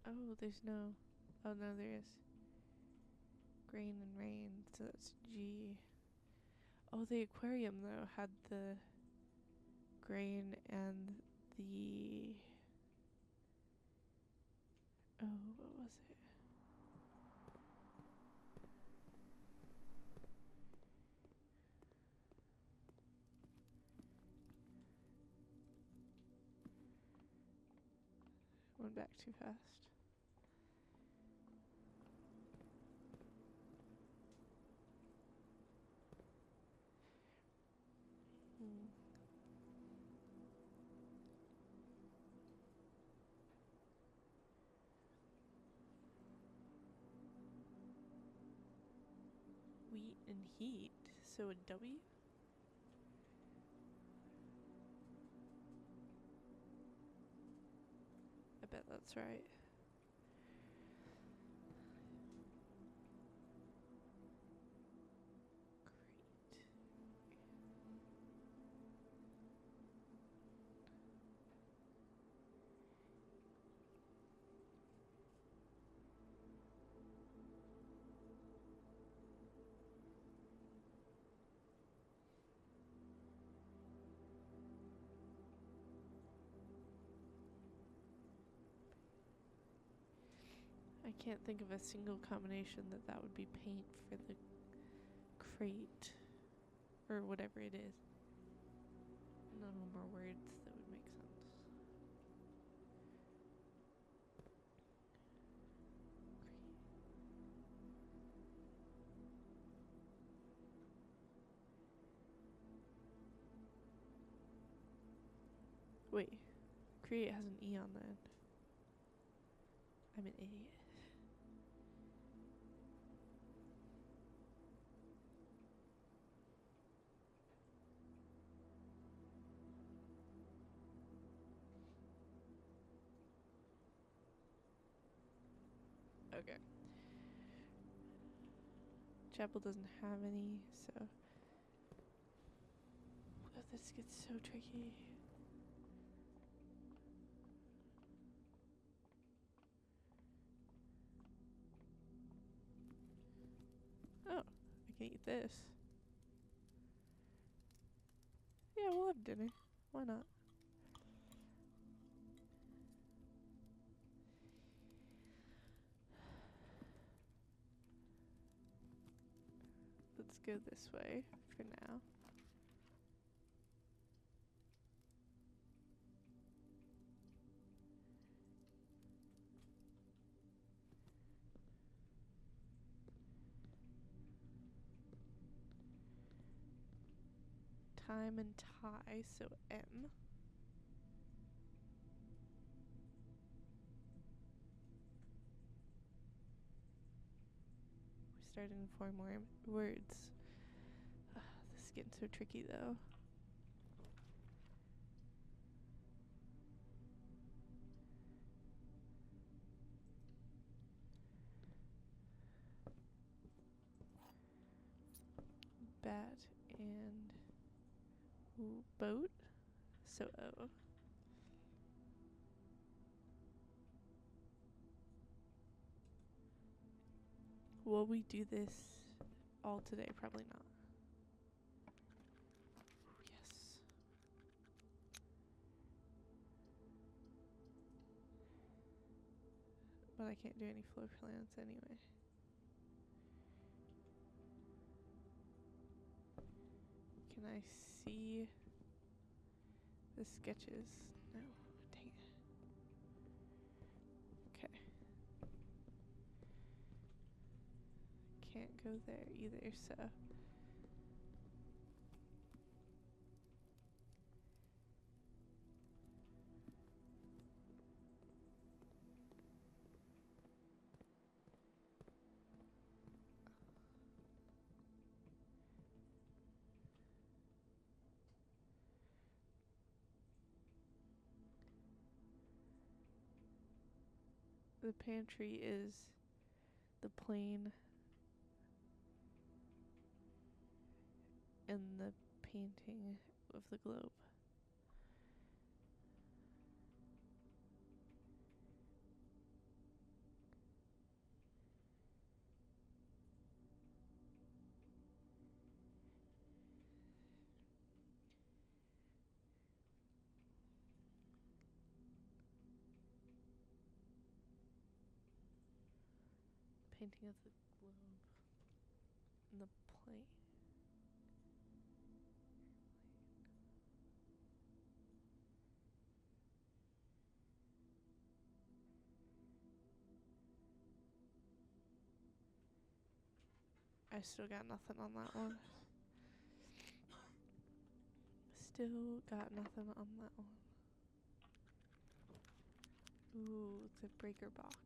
[SPEAKER 1] Oh, there's no. Oh, no, there is. Grain and rain, so that's G. Oh, the aquarium, though, had the grain and the. Oh, what was it? Went back too fast. Wheat and heat, so a W? I bet that's right. I can't think of a single combination that would be paint for the crate. Or whatever it is. None of them are words that would make sense. Wait. Create has an E on the end. I'm an idiot. Okay. Chapel doesn't have any, so. Oh, this gets so tricky. Oh, I can eat this. Yeah, we'll have dinner. Why not? Let's go this way for now. time and tie, so M. We're starting to form more words. This is getting so tricky though. Bat and boat, so O. Will we do this all today? Probably not. Yes. But I can't do any floor plans anyway. Can I see the sketches? No, dang it. Okay. Can't go there either, so. The pantry is the plane and the painting of the globe. Painting of the globe and the plane. I still got nothing on that one. Still got nothing on that one. Ooh, it's a breaker box.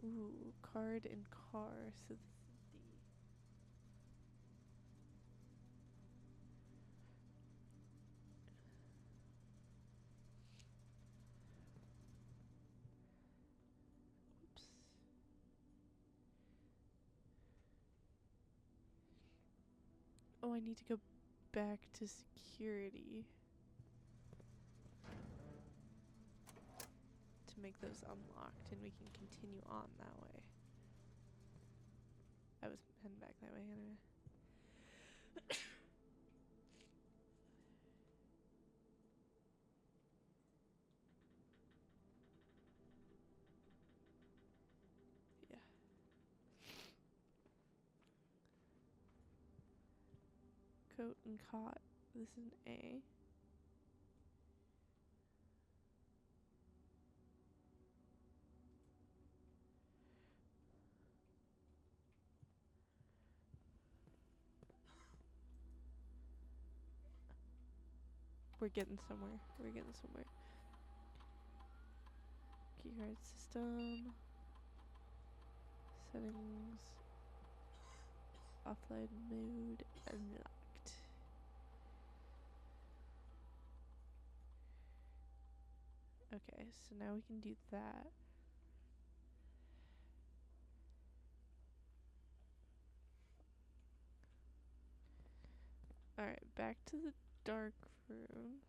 [SPEAKER 1] Ooh, card and car. So this is the. Oops. Oh, I need to go back to security to make those unlocked, and we can continue on that way. I was heading back that way anyway. Yeah. Coat and cot. This is an A. We're getting somewhere. We're getting somewhere. Keycard system. Settings. Offline mode unlocked. Okay, so now we can do that. Alright, back to the dark room.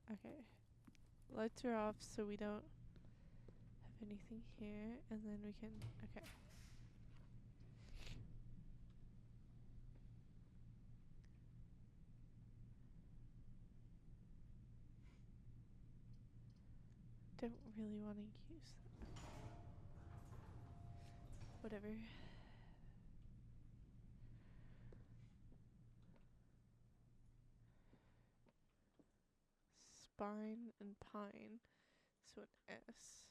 [SPEAKER 1] Okay. Lights are off so we don't have anything here, and then we can, okay. Don't really want to use that. Whatever. Spine and pine, so an S.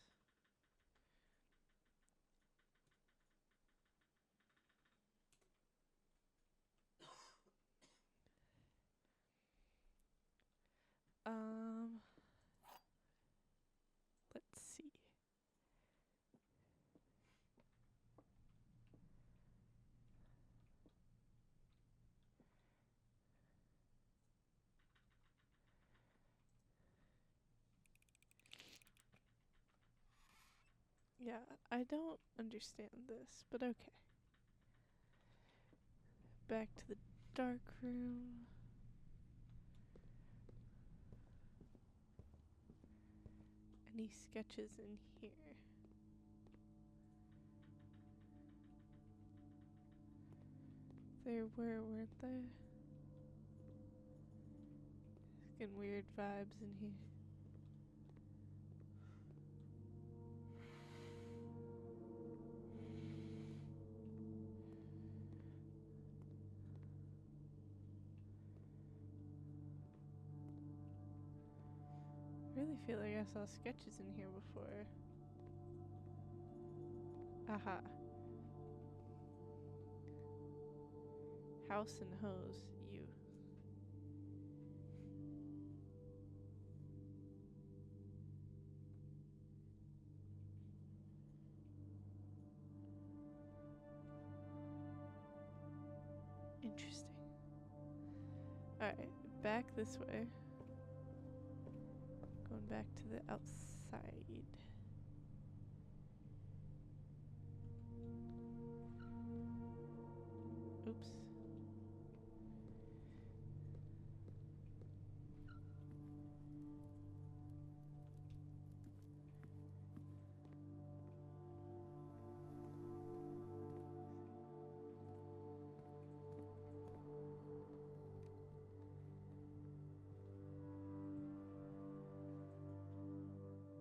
[SPEAKER 1] Let's see. Yeah, I don't understand this, but okay. Back to the dark room. Any sketches in here? There were, weren't there? Getting weird vibes in here. I really feel like I saw sketches in here before. Aha. House and hose, you. Interesting. Alright, back this way. Going back to the outside. Oops.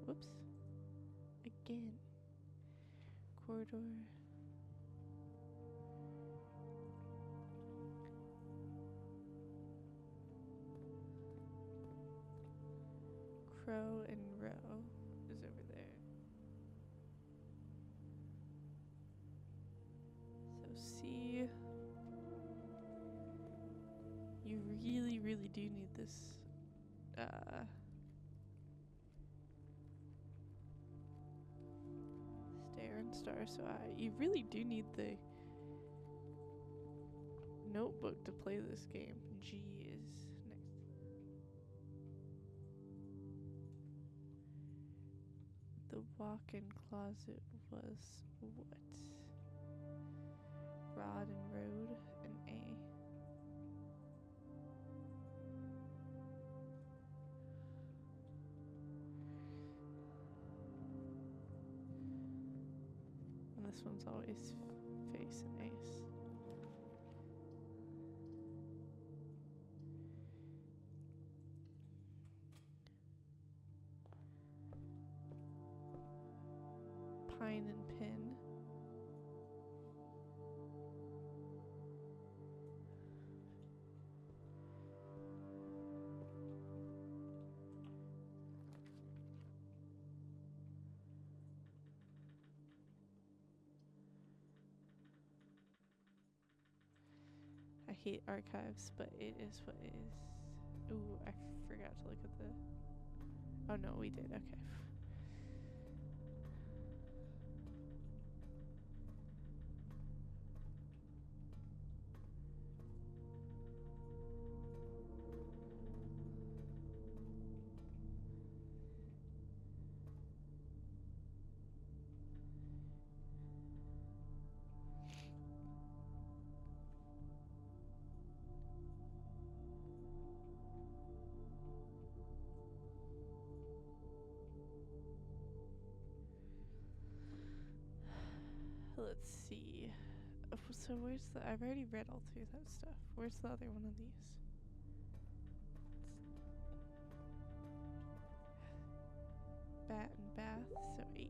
[SPEAKER 1] Whoops. Again. Corridor. Crow and Row is over there. So C. You really, really do need this. Stare and star. So you really do need the notebook to play this game. G is next. The walk-in closet was what? Rod and road and A. And this one's always face and ace. Pine and pin. I hate archives, but it is what it is. Ooh, I forgot to look at the... Oh no, we did, okay. Let's see. So where's the... I've already read all through that stuff. Where's the other one of these? Bat and bath, so H.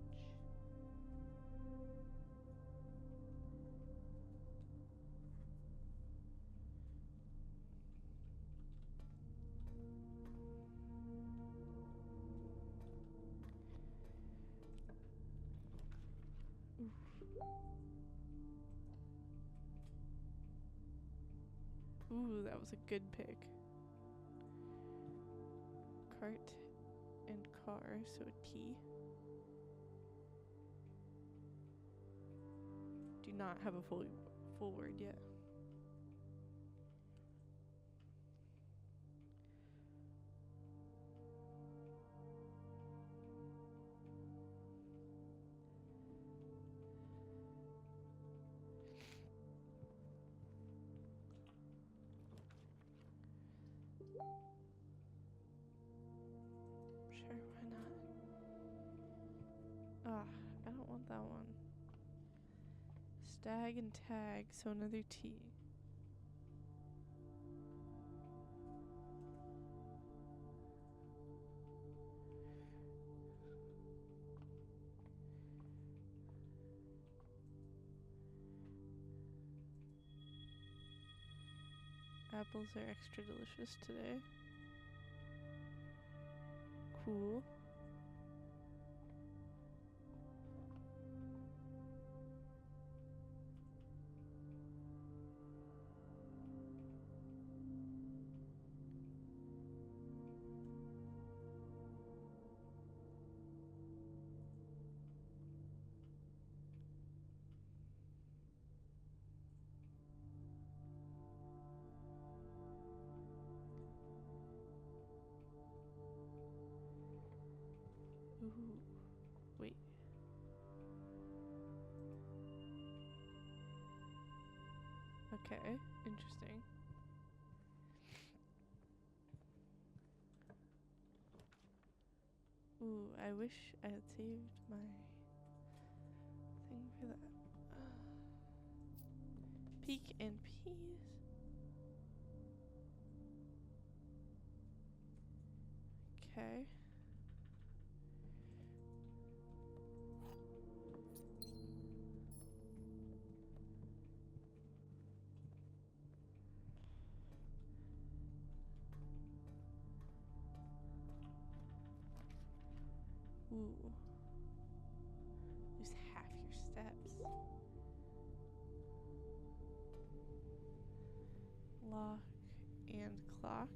[SPEAKER 1] Ooh, that was a good pick. Cart and car, so a T. Do not have a full word yet. Sure, why not? Ah, I don't want that one. Stag and tag, so another T. Apples are extra delicious today. Cool. Ooh. Wait. Okay, interesting. Ooh, I wish I had saved my thing for that. Peak and peas. Okay. Ooh. Lose half your steps. Lock and clock.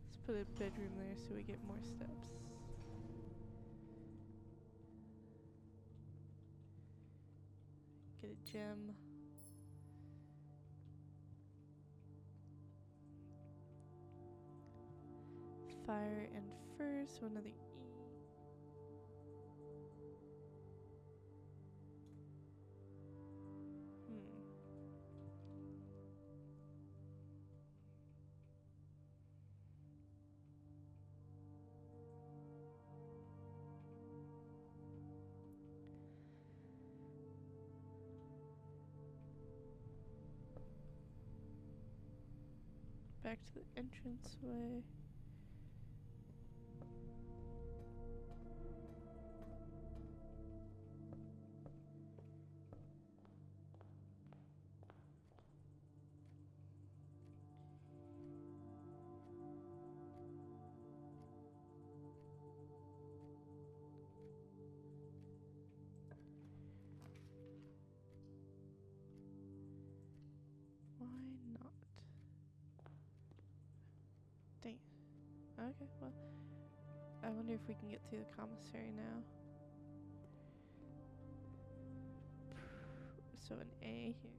[SPEAKER 1] Let's put a bedroom there so we get more steps. Get a gem. Fire and fur, so another E. Back to the entranceway. Why not? Dang. Okay, well, I wonder if we can get through the commissary now. So an A here.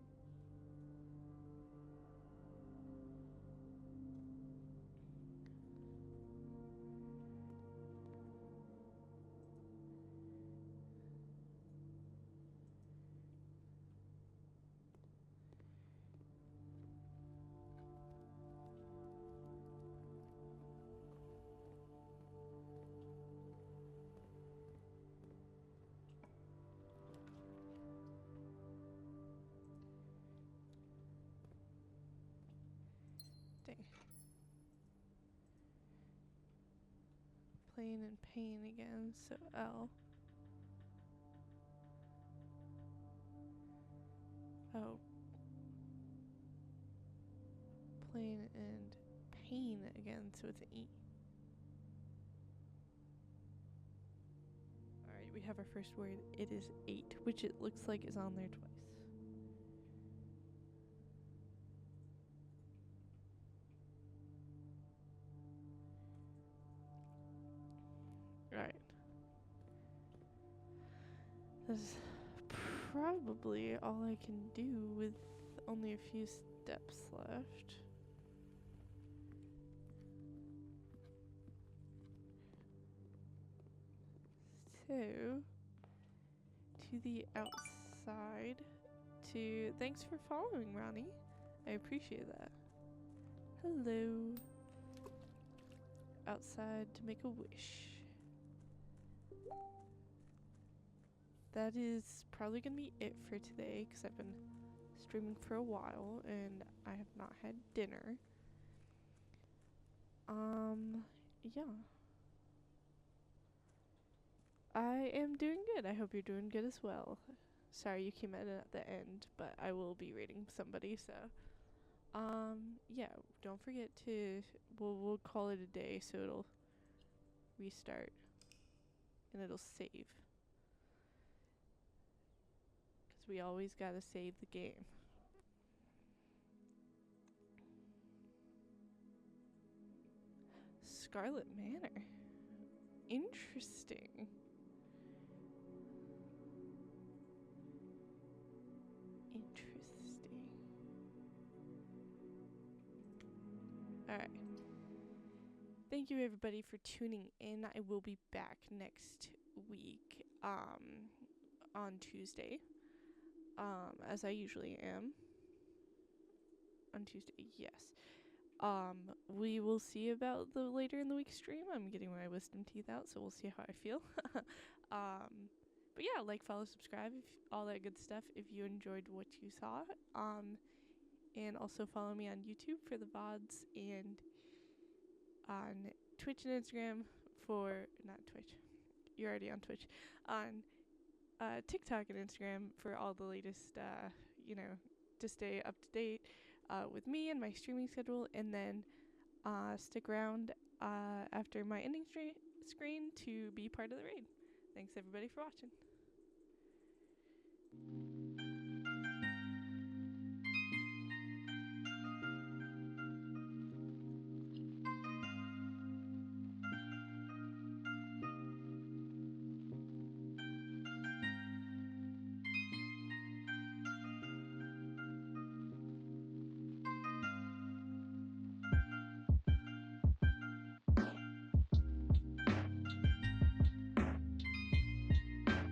[SPEAKER 1] Dang. Plain and pain again, so L. Oh. Plain and pain again, so it's an E. Alright, we have our first word. It is 8, which it looks like is on there twice. Alright. That's probably all I can do with only a few steps left. So, to the outside. Thanks for following, Ronnie. I appreciate that. Hello. Outside to make a wish. That is probably gonna be it for today, because I've been streaming for a while and I have not had dinner. Yeah. I am doing good. I hope you're doing good as well. Sorry you came in at the end, but I will be rating somebody, so yeah, don't forget to we'll call it a day so it'll restart and it'll save. 'Cause we always gotta save the game. Scarlet Manor. Interesting. Interesting. Alright. Thank you everybody for tuning in. I will be back next week, on Tuesday. As I usually am. On Tuesday, yes. We will see about the later in the week stream. I'm getting my wisdom teeth out, so we'll see how I feel. But yeah, like, follow, subscribe, all that good stuff if you enjoyed what you saw. And also follow me on YouTube for the VODs and on Twitch and Instagram for, not Twitch, you're already on Twitch, on TikTok and Instagram for all the latest, to stay up to date with me and my streaming schedule, and then stick around after my ending screen to be part of the raid. Thanks everybody for watching.